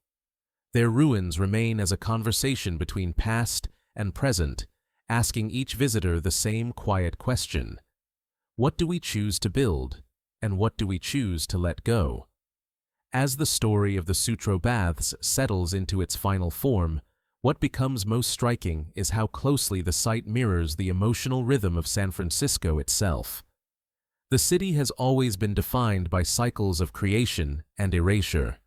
Their ruins remain as a conversation between past and present, asking each visitor the same quiet question: what do we choose to build, and what do we choose to let go? As the story of the Sutro Baths settles into its final form, what becomes most striking is how closely the site mirrors the emotional rhythm of San Francisco itself. The city has always been defined by cycles of creation and erasure.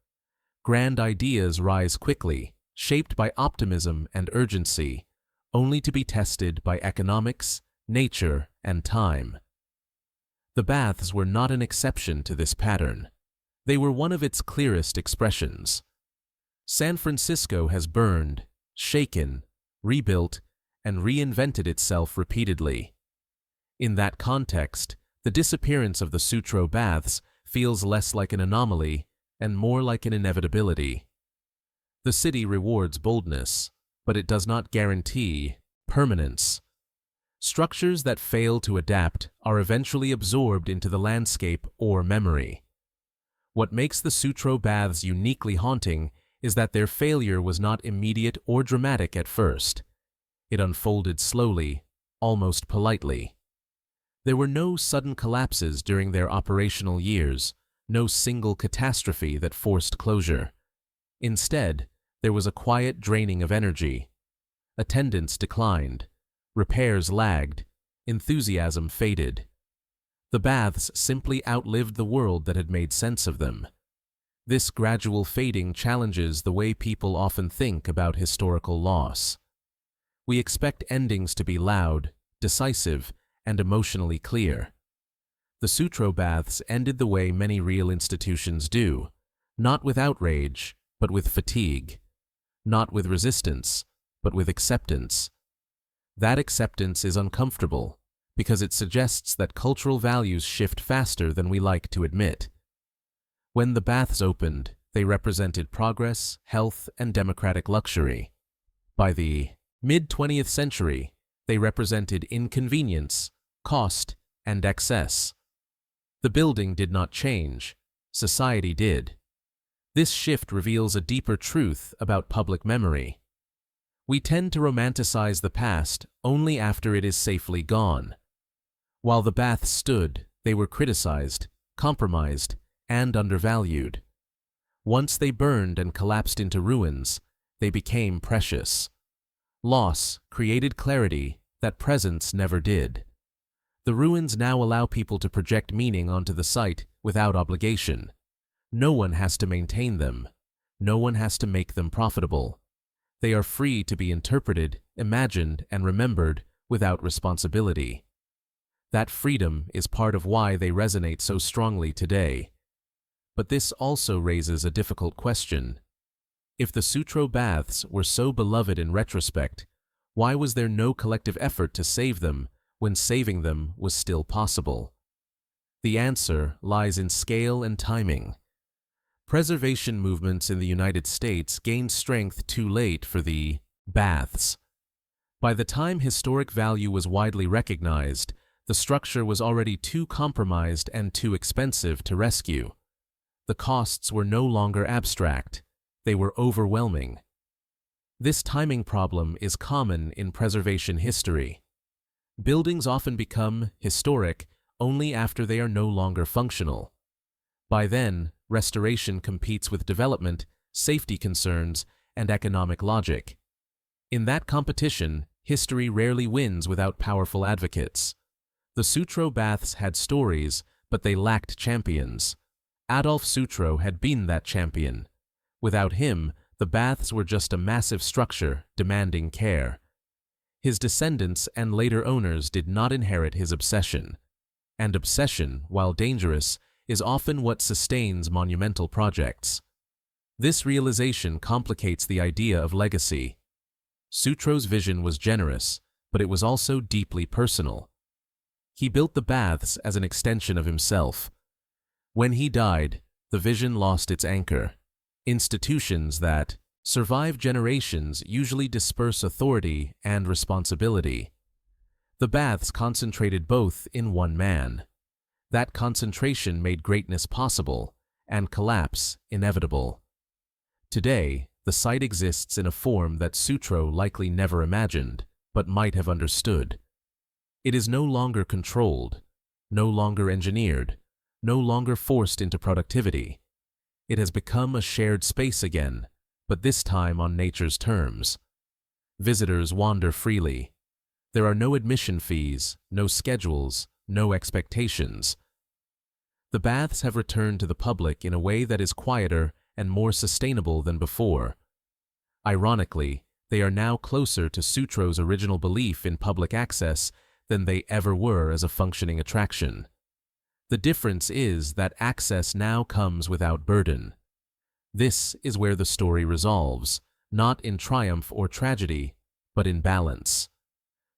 Grand ideas rise quickly, shaped by optimism and urgency, only to be tested by economics, nature, and time. The Baths were not an exception to this pattern. They were one of its clearest expressions. San Francisco has burned, shaken, rebuilt, and reinvented itself repeatedly. In that context, the disappearance of the Sutro Baths feels less like an anomaly and more like an inevitability. The city rewards boldness, but it does not guarantee permanence. Structures that fail to adapt are eventually absorbed into the landscape or memory. What makes the Sutro Baths uniquely haunting is that their failure was not immediate or dramatic at first. It unfolded slowly, almost politely. There were no sudden collapses during their operational years, no single catastrophe that forced closure. Instead, there was a quiet draining of energy. Attendance declined, repairs lagged, enthusiasm faded. The Baths simply outlived the world that had made sense of them. This gradual fading challenges the way people often think about historical loss. We expect endings to be loud, decisive, and emotionally clear. The Sutro Baths ended the way many real institutions do, not with outrage, but with fatigue, not with resistance, but with acceptance. That acceptance is uncomfortable, because it suggests that cultural values shift faster than we like to admit. When the Baths opened, they represented progress, health, and democratic luxury. By the mid-20th century, they represented inconvenience, cost, and excess. The building did not change, society did. This shift reveals a deeper truth about public memory. We tend to romanticize the past only after it is safely gone. While the Baths stood, they were criticized, compromised, and undervalued. Once they burned and collapsed into ruins, they became precious. Loss created clarity that presence never did. The ruins now allow people to project meaning onto the site without obligation. No one has to maintain them. No one has to make them profitable. They are free to be interpreted, imagined, and remembered without responsibility. That freedom is part of why they resonate so strongly today. But this also raises a difficult question. If the Sutro Baths were so beloved in retrospect, why was there no collective effort to save them when saving them was still possible? The answer lies in scale and timing. Preservation movements in the United States gained strength too late for the Baths. By the time historic value was widely recognized, the structure was already too compromised and too expensive to rescue. The costs were no longer abstract. They were overwhelming. This timing problem is common in preservation history. Buildings often become historic only after they are no longer functional. By then, restoration competes with development, safety concerns, and economic logic. In that competition, history rarely wins without powerful advocates. The Sutro Baths had stories, but they lacked champions. Adolf Sutro had been that champion. Without him, the Baths were just a massive structure demanding care. His descendants and later owners did not inherit his obsession. And obsession, while dangerous, is often what sustains monumental projects. This realization complicates the idea of legacy. Sutro's vision was generous, but it was also deeply personal. He built the Baths as an extension of himself. When he died, the vision lost its anchor. Institutions that survive generations usually disperse authority and responsibility. The Baths concentrated both in one man. That concentration made greatness possible, and collapse inevitable. Today, the site exists in a form that Sutro likely never imagined, but might have understood. It is no longer controlled, no longer engineered, no longer forced into productivity. It has become a shared space again, but this time on nature's terms. Visitors wander freely. There are no admission fees, no schedules, no expectations. The baths have returned to the public in a way that is quieter and more sustainable than before. Ironically, they are now closer to Sutro's original belief in public access than they ever were as a functioning attraction. The difference is that access now comes without burden. This is where the story resolves, not in triumph or tragedy, but in balance.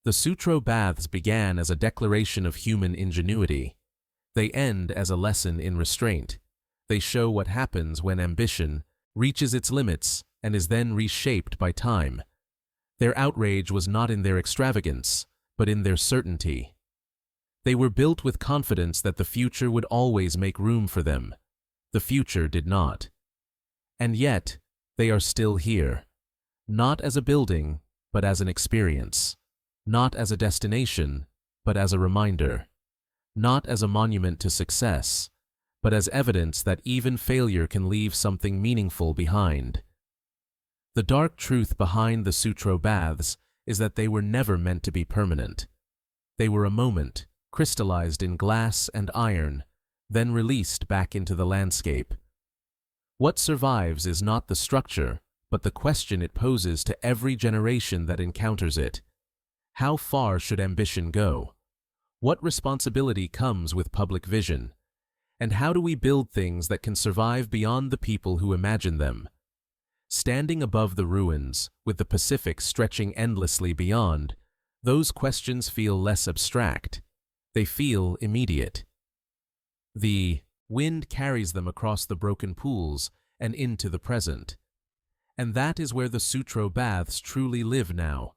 The Sutro Baths began as a declaration of human ingenuity. They end as a lesson in restraint. They show what happens when ambition reaches its limits and is then reshaped by time. Their outrage was not in their extravagance, but in their certainty. They were built with confidence that the future would always make room for them. The future did not. And yet, they are still here. Not as a building, but as an experience. Not as a destination, but as a reminder. Not as a monument to success, but as evidence that even failure can leave something meaningful behind. The dark truth behind the Sutro Baths is that they were never meant to be permanent. They were a moment, crystallized in glass and iron, then released back into the landscape. What survives is not the structure, but the question it poses to every generation that encounters it. How far should ambition go? What responsibility comes with public vision? And how do we build things that can survive beyond the people who imagine them? Standing above the ruins, with the Pacific stretching endlessly beyond, those questions feel less abstract. They feel immediate. The wind carries them across the broken pools and into the present. And that is where the Sutro Baths truly live now,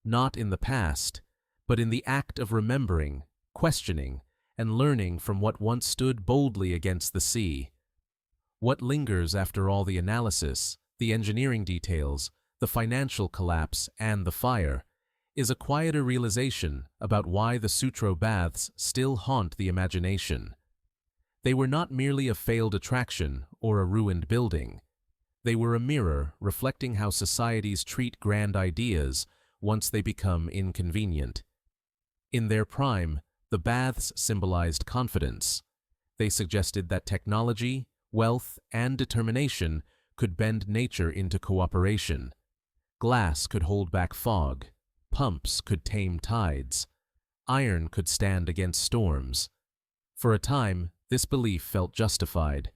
not in the past, but in the act of remembering, questioning, and learning from what once stood boldly against the sea. What lingers after all the analysis, the engineering details, the financial collapse, and the fire, is a quieter realization about why the Sutro Baths still haunt the imagination. They were not merely a failed attraction or a ruined building. They were a mirror reflecting how societies treat grand ideas once they become inconvenient. In their prime, the baths symbolized confidence. They suggested that technology, wealth, and determination could bend nature into cooperation. Glass could hold back fog. Pumps could tame tides. Iron could stand against storms. For a time, this belief felt justified.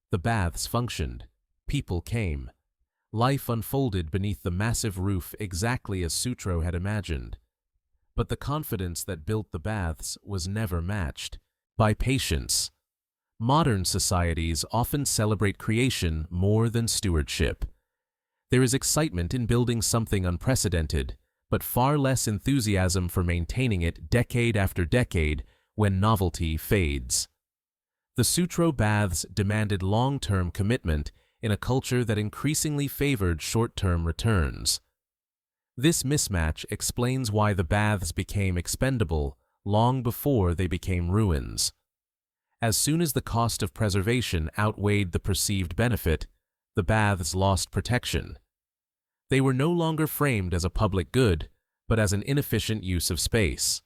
The baths functioned. People came. Life unfolded beneath the massive roof exactly as Sutro had imagined. But the confidence that built the baths was never matched by patience. Modern societies often celebrate creation more than stewardship. There is excitement in building something unprecedented, but far less enthusiasm for maintaining it decade after decade when novelty fades. The Sutro Baths demanded long-term commitment in a culture that increasingly favored short-term returns. This mismatch explains why the baths became expendable long before they became ruins. As soon as the cost of preservation outweighed the perceived benefit, the baths lost protection. They were no longer framed as a public good, but as an inefficient use of space.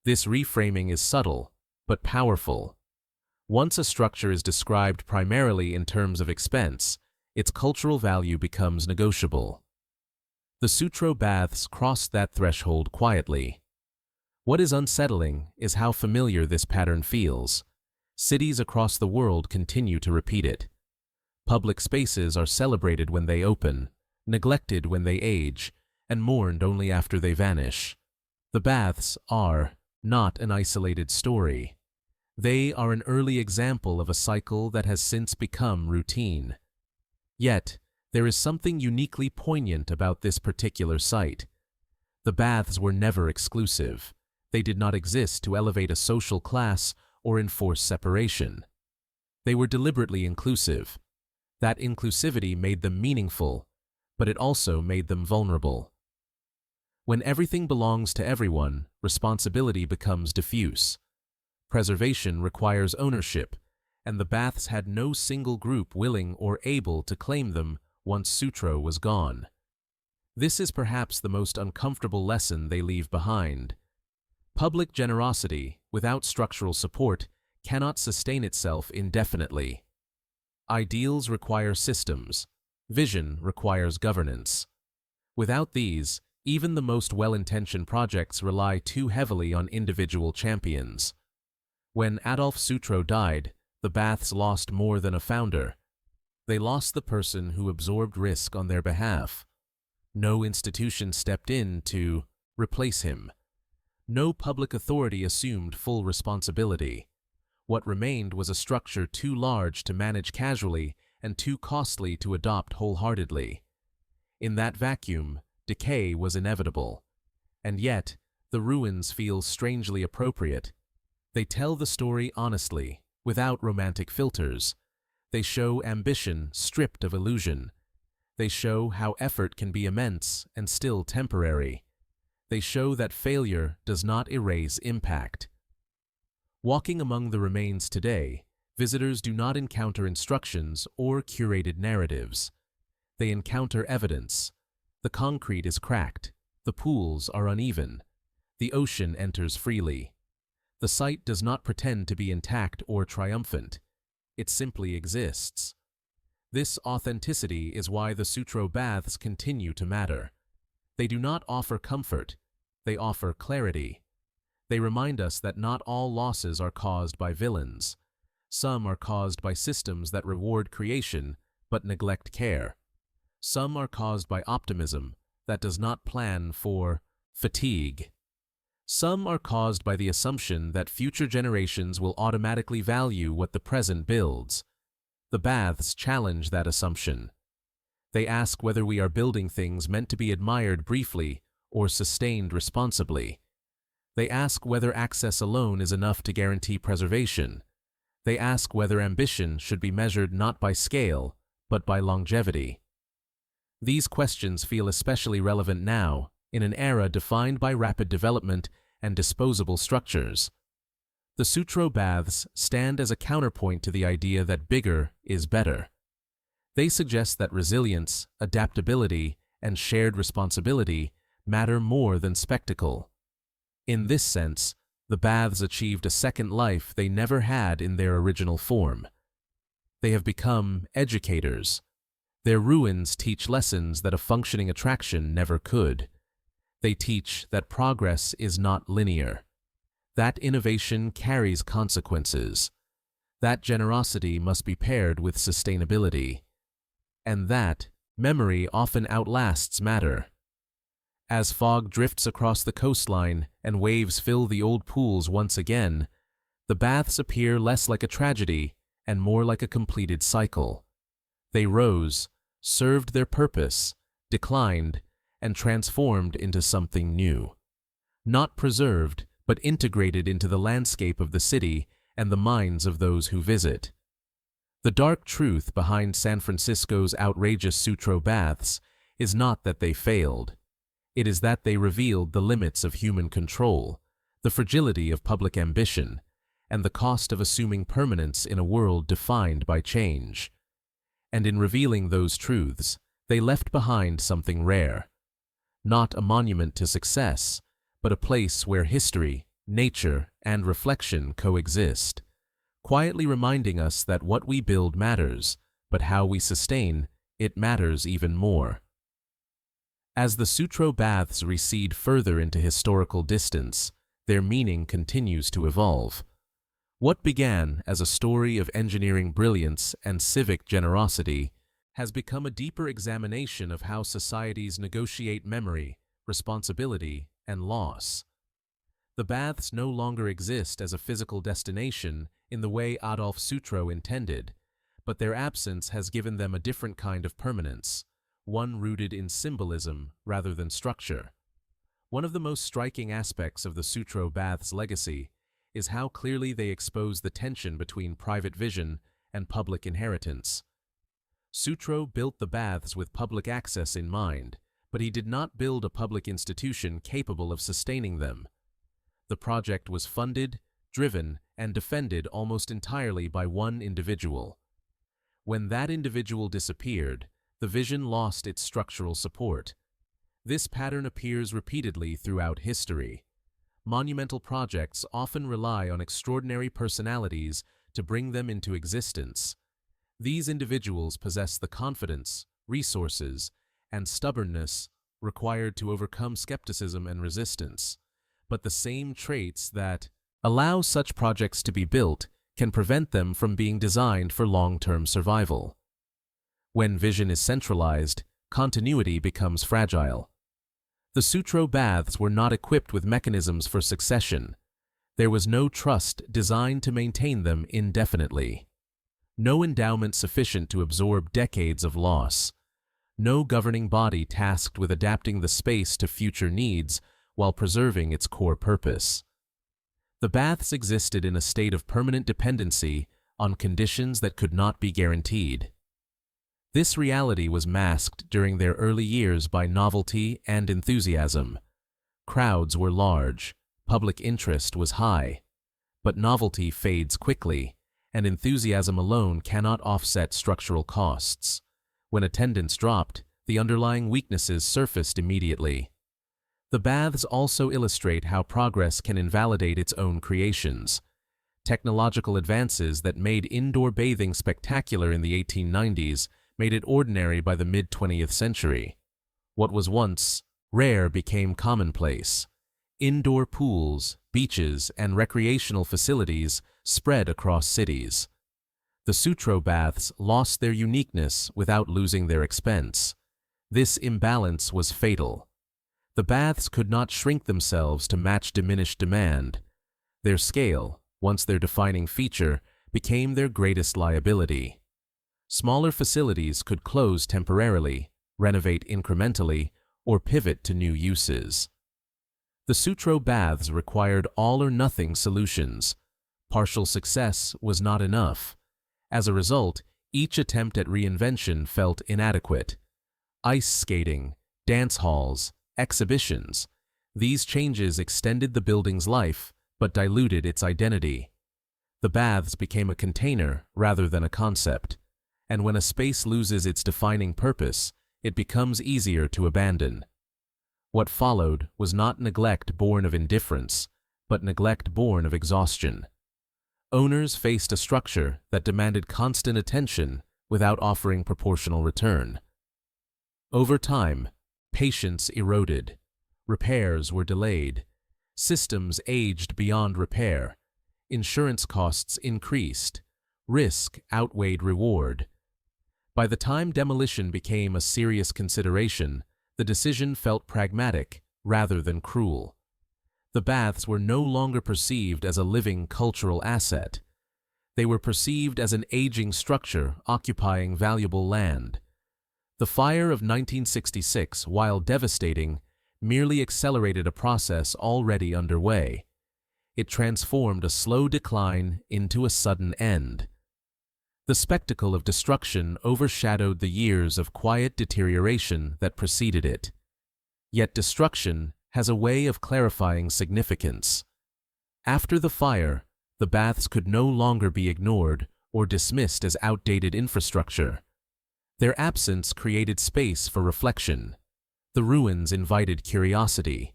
This reframing is subtle, but powerful. Once a structure is described primarily in terms of expense, its cultural value becomes negotiable. The Sutro Baths crossed that threshold quietly. What is unsettling is how familiar this pattern feels. Cities across the world continue to repeat it. Public spaces are celebrated when they open, neglected when they age, and mourned only after they vanish. The baths are not an isolated story. They are an early example of a cycle that has since become routine. Yet, there is something uniquely poignant about this particular site. The baths were never exclusive. They did not exist to elevate a social class or enforce separation. They were deliberately inclusive. That inclusivity made them meaningful, but it also made them vulnerable. When everything belongs to everyone, responsibility becomes diffuse. Preservation requires ownership, and the baths had no single group willing or able to claim them once Sutro was gone. This is perhaps the most uncomfortable lesson they leave behind. Public generosity, without structural support, cannot sustain itself indefinitely. Ideals require systems. Vision requires governance. Without these, even the most well-intentioned projects rely too heavily on individual champions. When Adolf Sutro died, the baths lost more than a founder. They lost the person who absorbed risk on their behalf. No institution stepped in to replace him. No public authority assumed full responsibility. What remained was a structure too large to manage casually and too costly to adopt wholeheartedly. In that vacuum, decay was inevitable. And yet, the ruins feel strangely appropriate. They tell the story honestly, without romantic filters. They show ambition stripped of illusion. They show how effort can be immense and still temporary. They show that failure does not erase impact. Walking among the remains today, visitors do not encounter instructions or curated narratives. They encounter evidence. The concrete is cracked. The pools are uneven. The ocean enters freely. The site does not pretend to be intact or triumphant. It simply exists. This authenticity is why the Sutro Baths continue to matter. They do not offer comfort. They offer clarity. They remind us that not all losses are caused by villains. Some are caused by systems that reward creation but neglect care. Some are caused by optimism that does not plan for fatigue. Some are caused by the assumption that future generations will automatically value what the present builds. The baths challenge that assumption. They ask whether we are building things meant to be admired briefly or sustained responsibly. They ask whether access alone is enough to guarantee preservation. They ask whether ambition should be measured not by scale, but by longevity. These questions feel especially relevant now, in an era defined by rapid development and disposable structures. The Sutro Baths stand as a counterpoint to the idea that bigger is better. They suggest that resilience, adaptability, and shared responsibility matter more than spectacle. In this sense, the baths achieved a second life they never had in their original form. They have become educators. Their ruins teach lessons that a functioning attraction never could. They teach that progress is not linear, that innovation carries consequences, that generosity must be paired with sustainability, and that memory often outlasts matter. As fog drifts across the coastline and waves fill the old pools once again, the baths appear less like a tragedy and more like a completed cycle. They rose, served their purpose, declined, and transformed into something new. Not preserved, but integrated into the landscape of the city and the minds of those who visit. The dark truth behind San Francisco's outrageous Sutro Baths is not that they failed. It is that they revealed the limits of human control, the fragility of public ambition, and the cost of assuming permanence in a world defined by change. And in revealing those truths, they left behind something rare. Not a monument to success, but a place where history, nature, and reflection coexist, quietly reminding us that what we build matters, but how we sustain it matters even more. As the Sutro Baths recede further into historical distance, their meaning continues to evolve. What began as a story of engineering brilliance and civic generosity has become a deeper examination of how societies negotiate memory, responsibility, and loss. The baths no longer exist as a physical destination in the way Adolf Sutro intended, but their absence has given them a different kind of permanence, one rooted in symbolism rather than structure. One of the most striking aspects of the Sutro Baths' legacy is how clearly they expose the tension between private vision and public inheritance. Sutro built the baths with public access in mind, but he did not build a public institution capable of sustaining them. The project was funded, driven, and defended almost entirely by one individual. When that individual disappeared, the vision lost its structural support. This pattern appears repeatedly throughout history. Monumental projects often rely on extraordinary personalities to bring them into existence. These individuals possess the confidence, resources, and stubbornness required to overcome skepticism and resistance. But the same traits that allow such projects to be built can prevent them from being designed for long-term survival. When vision is centralized, continuity becomes fragile. The Sutro Baths were not equipped with mechanisms for succession. There was no trust designed to maintain them indefinitely. No endowment sufficient to absorb decades of loss. No governing body tasked with adapting the space to future needs while preserving its core purpose. The baths existed in a state of permanent dependency on conditions that could not be guaranteed. This reality was masked during their early years by novelty and enthusiasm. Crowds were large, public interest was high, but novelty fades quickly, and enthusiasm alone cannot offset structural costs. When attendance dropped, the underlying weaknesses surfaced immediately. The baths also illustrate how progress can invalidate its own creations. Technological advances that made indoor bathing spectacular in the 1890s made it ordinary by the mid-20th century. What was once rare became commonplace. Indoor pools, beaches, and recreational facilities spread across cities. The Sutro Baths lost their uniqueness without losing their expense. This imbalance was fatal. The baths could not shrink themselves to match diminished demand. Their scale, once their defining feature, became their greatest liability. Smaller facilities could close temporarily, renovate incrementally, or pivot to new uses. The Sutro Baths required all-or-nothing solutions. Partial success was not enough. As a result, each attempt at reinvention felt inadequate. Ice skating, dance halls, exhibitions. These changes extended the building's life, but diluted its identity. The baths became a container rather than a concept. And when a space loses its defining purpose, it becomes easier to abandon. What followed was not neglect born of indifference, but neglect born of exhaustion. Owners faced a structure that demanded constant attention without offering proportional return. Over time, patience eroded. Repairs were delayed. Systems aged beyond repair. Insurance costs increased. Risk outweighed reward. By the time demolition became a serious consideration, the decision felt pragmatic rather than cruel. The baths were no longer perceived as a living cultural asset. They were perceived as an aging structure occupying valuable land. The fire of 1966, while devastating, merely accelerated a process already underway. It transformed a slow decline into a sudden end. The spectacle of destruction overshadowed the years of quiet deterioration that preceded it. Yet destruction has a way of clarifying significance. After the fire, the baths could no longer be ignored or dismissed as outdated infrastructure. Their absence created space for reflection. The ruins invited curiosity.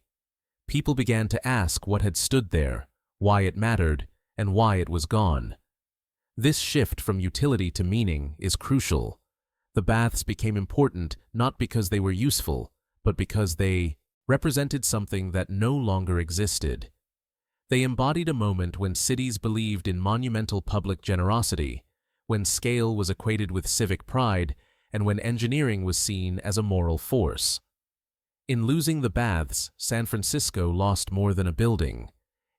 People began to ask what had stood there, why it mattered, and why it was gone. This shift from utility to meaning is crucial. The baths became important not because they were useful, but because they represented something that no longer existed. They embodied a moment when cities believed in monumental public generosity, when scale was equated with civic pride, and when engineering was seen as a moral force. In losing the baths, San Francisco lost more than a building.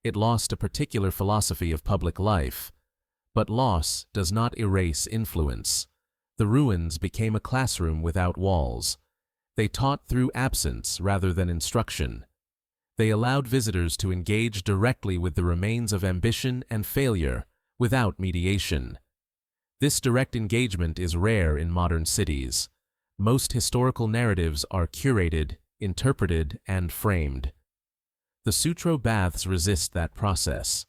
It lost a particular philosophy of public life. But loss does not erase influence. The ruins became a classroom without walls. They taught through absence rather than instruction. They allowed visitors to engage directly with the remains of ambition and failure without mediation. This direct engagement is rare in modern cities. Most historical narratives are curated, interpreted, and framed. The Sutro Baths resist that process.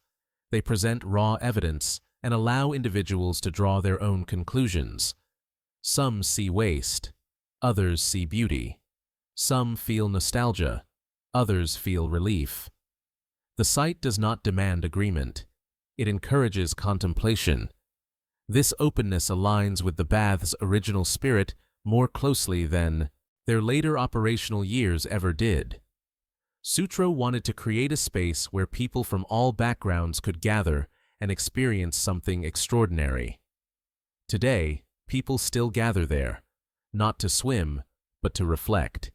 They present raw evidence and allow individuals to draw their own conclusions. Some see waste, others see beauty. Some feel nostalgia, others feel relief. The site does not demand agreement. It encourages contemplation. This openness aligns with the bath's original spirit more closely than their later operational years ever did. Sutro wanted to create a space where people from all backgrounds could gather and experience something extraordinary. Today, people still gather there, not to swim, but to reflect.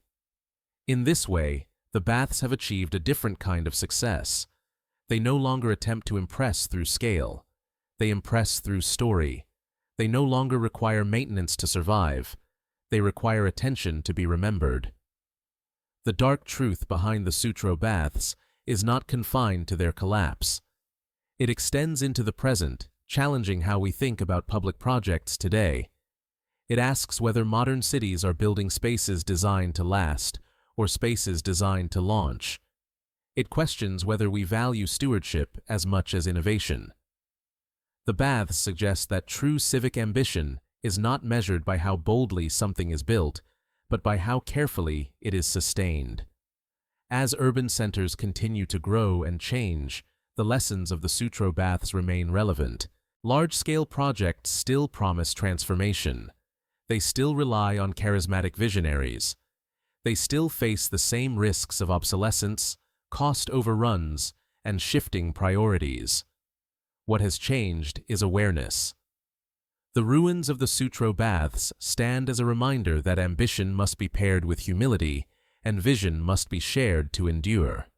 In this way, the baths have achieved a different kind of success. They no longer attempt to impress through scale. They impress through story. They no longer require maintenance to survive. They require attention to be remembered. The dark truth behind the Sutro Baths is not confined to their collapse. It extends into the present, challenging how we think about public projects today. It asks whether modern cities are building spaces designed to last, or spaces designed to launch. It questions whether we value stewardship as much as innovation. The baths suggest that true civic ambition is not measured by how boldly something is built, but by how carefully it is sustained. As urban centers continue to grow and change, the lessons of the Sutro Baths remain relevant. Large-scale projects still promise transformation. They still rely on charismatic visionaries. They still face the same risks of obsolescence, cost overruns, and shifting priorities. What has changed is awareness. The ruins of the Sutro Baths stand as a reminder that ambition must be paired with humility, and vision must be shared to endure.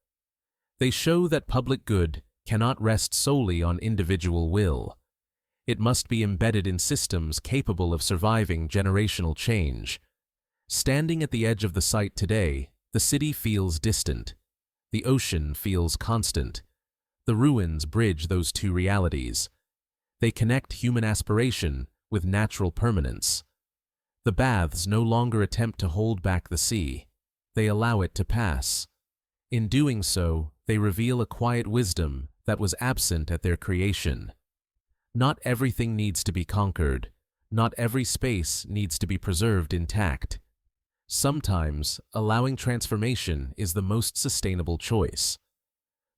They show that public good cannot rest solely on individual will. It must be embedded in systems capable of surviving generational change. Standing at the edge of the site today, the city feels distant. The ocean feels constant. The ruins bridge those two realities. They connect human aspiration with natural permanence. The baths no longer attempt to hold back the sea. They allow it to pass. In doing so, they reveal a quiet wisdom that was absent at their creation. Not everything needs to be conquered. Not every space needs to be preserved intact. Sometimes, allowing transformation is the most sustainable choice.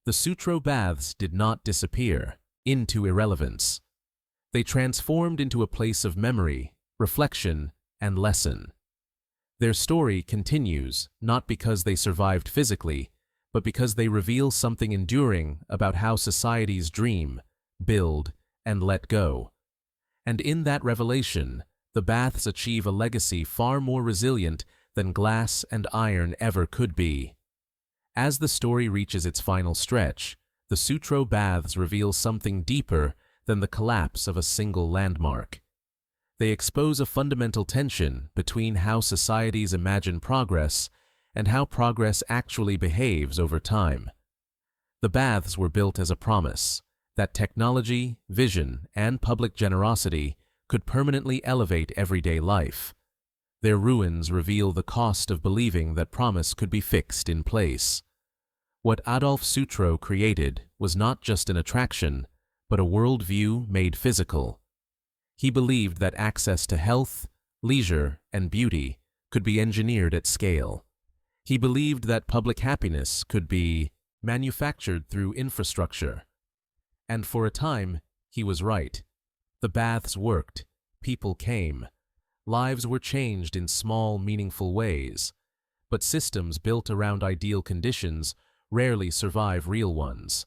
The Sutro Baths did not disappear into irrelevance. They transformed into a place of memory, reflection, and lesson. Their story continues not because they survived physically, but because they reveal something enduring about how societies dream, build, and let go. And in that revelation, the baths achieve a legacy far more resilient than glass and iron ever could be. As the story reaches its final stretch, the Sutro Baths reveal something deeper than the collapse of a single landmark. They expose a fundamental tension between how societies imagine progress and how progress actually behaves over time. The baths were built as a promise that technology, vision, and public generosity could permanently elevate everyday life. Their ruins reveal the cost of believing that promise could be fixed in place. What Adolf Sutro created was not just an attraction, but a worldview made physical. He believed that access to health, leisure, and beauty could be engineered at scale. He believed that public happiness could be manufactured through infrastructure. And for a time, he was right. The baths worked, people came, lives were changed in small, meaningful ways. But systems built around ideal conditions rarely survive real ones.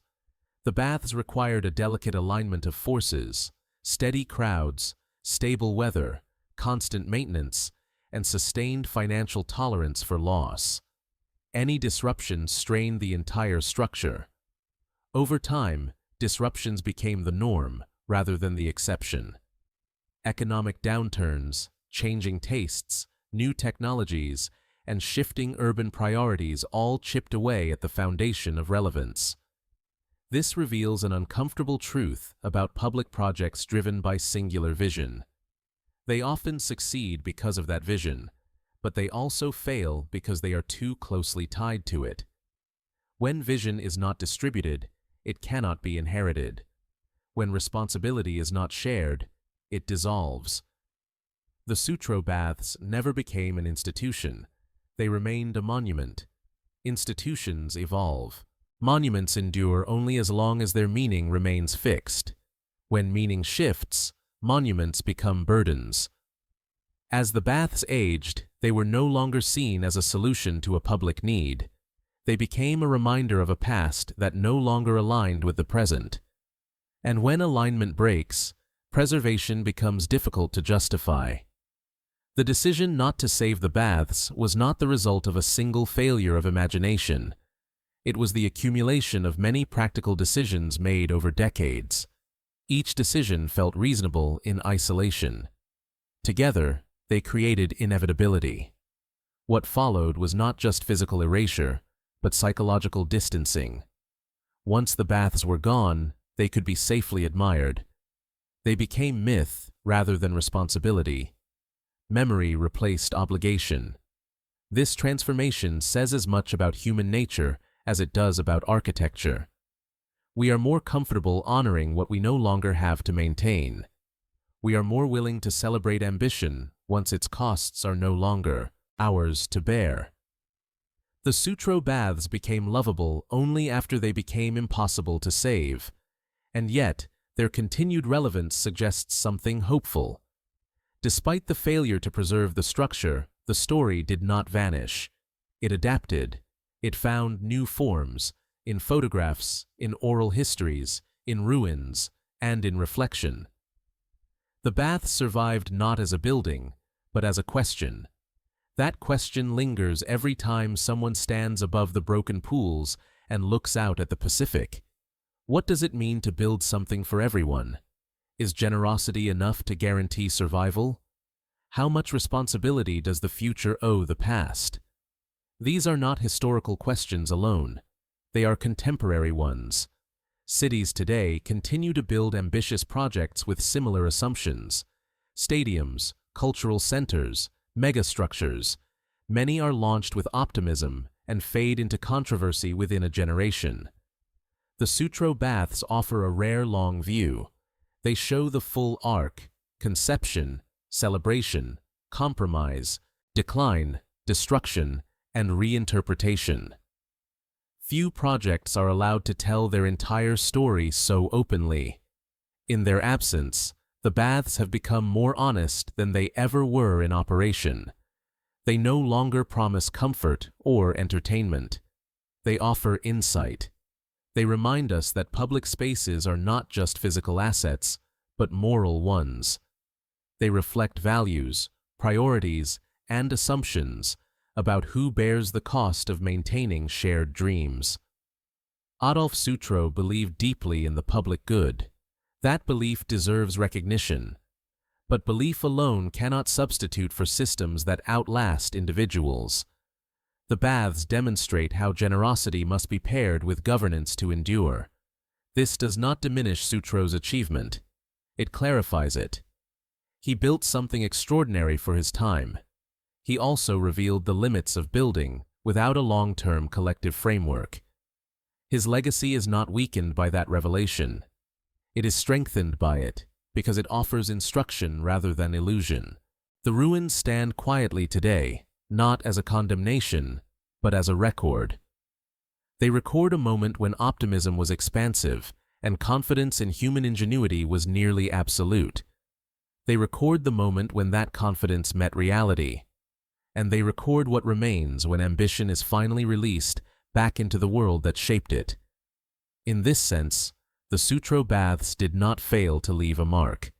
The baths required a delicate alignment of forces, steady crowds, stable weather, constant maintenance, and sustained financial tolerance for loss. Any disruption strained the entire structure. Over time, disruptions became the norm rather than the exception. Economic downturns, changing tastes, new technologies, and shifting urban priorities all chipped away at the foundation of relevance. This reveals an uncomfortable truth about public projects driven by singular vision. They often succeed because of that vision, but they also fail because they are too closely tied to it. When vision is not distributed, it cannot be inherited. When responsibility is not shared, it dissolves. The Sutro Baths never became an institution. They remained a monument. Institutions evolve. Monuments endure only as long as their meaning remains fixed. When meaning shifts, monuments become burdens. As the baths aged, they were no longer seen as a solution to a public need. They became a reminder of a past that no longer aligned with the present. And when alignment breaks, preservation becomes difficult to justify. The decision not to save the baths was not the result of a single failure of imagination. It was the accumulation of many practical decisions made over decades. Each decision felt reasonable in isolation. Together, they created inevitability. What followed was not just physical erasure, but psychological distancing. Once the baths were gone, they could be safely admired. They became myth rather than responsibility. Memory replaced obligation. This transformation says as much about human nature as it does about architecture. We are more comfortable honoring what we no longer have to maintain. We are more willing to celebrate ambition once its costs are no longer ours to bear. The Sutro Baths became lovable only after they became impossible to save, and yet their continued relevance suggests something hopeful. Despite the failure to preserve the structure, the story did not vanish. It adapted. It found new forms, in photographs, in oral histories, in ruins, and in reflection. The baths survived not as a building, but as a question. That question lingers every time someone stands above the broken pools and looks out at the Pacific. What does it mean to build something for everyone? Is generosity enough to guarantee survival? How much responsibility does the future owe the past? These are not historical questions alone. They are contemporary ones. Cities today continue to build ambitious projects with similar assumptions. Stadiums, cultural centers, megastructures. Many are launched with optimism and fade into controversy within a generation. The Sutro Baths offer a rare long view. They show the full arc: conception, celebration, compromise, decline, destruction, and reinterpretation. Few projects are allowed to tell their entire story so openly. In their absence, the baths have become more honest than they ever were in operation. They no longer promise comfort or entertainment. They offer insight. They remind us that public spaces are not just physical assets, but moral ones. They reflect values, priorities, and assumptions about who bears the cost of maintaining shared dreams. Adolf Sutro believed deeply in the public good. That belief deserves recognition. But belief alone cannot substitute for systems that outlast individuals. The baths demonstrate how generosity must be paired with governance to endure. This does not diminish Sutro's achievement. It clarifies it. He built something extraordinary for his time. He also revealed the limits of building without a long-term collective framework. His legacy is not weakened by that revelation. It is strengthened by it, because it offers instruction rather than illusion. The ruins stand quietly today, not as a condemnation, but as a record. They record a moment when optimism was expansive and confidence in human ingenuity was nearly absolute. They record the moment when that confidence met reality. And they record what remains when ambition is finally released back into the world that shaped it. In this sense, the Sutro Baths did not fail to leave a mark.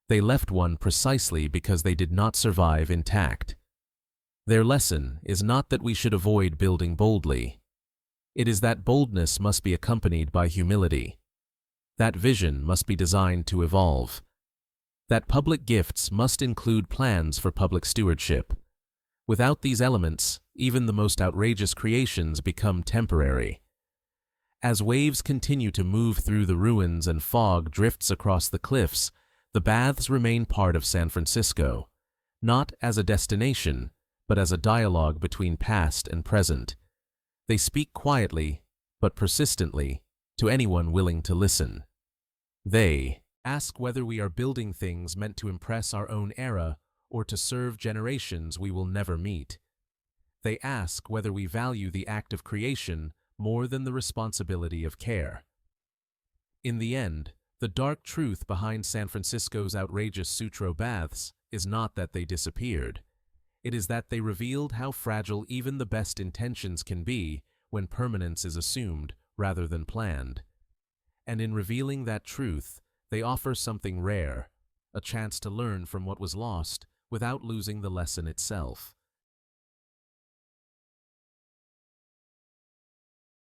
They left one precisely because they did not survive intact. Their lesson is not that we should avoid building boldly. It is that boldness must be accompanied by humility. That vision must be designed to evolve. That public gifts must include plans for public stewardship. Without these elements, even the most outrageous creations become temporary. As waves continue to move through the ruins and fog drifts across the cliffs, the baths remain part of San Francisco, not as a destination, but as a dialogue between past and present. They speak quietly, but persistently, to anyone willing to listen. They ask whether we are building things meant to impress our own era or to serve generations we will never meet. They ask whether we value the act of creation more than the responsibility of care. In the end, the dark truth behind San Francisco's outrageous Sutro Baths is not that they disappeared. It is that they revealed how fragile even the best intentions can be when permanence is assumed rather than planned. And in revealing that truth, they offer something rare, a chance to learn from what was lost without losing the lesson itself.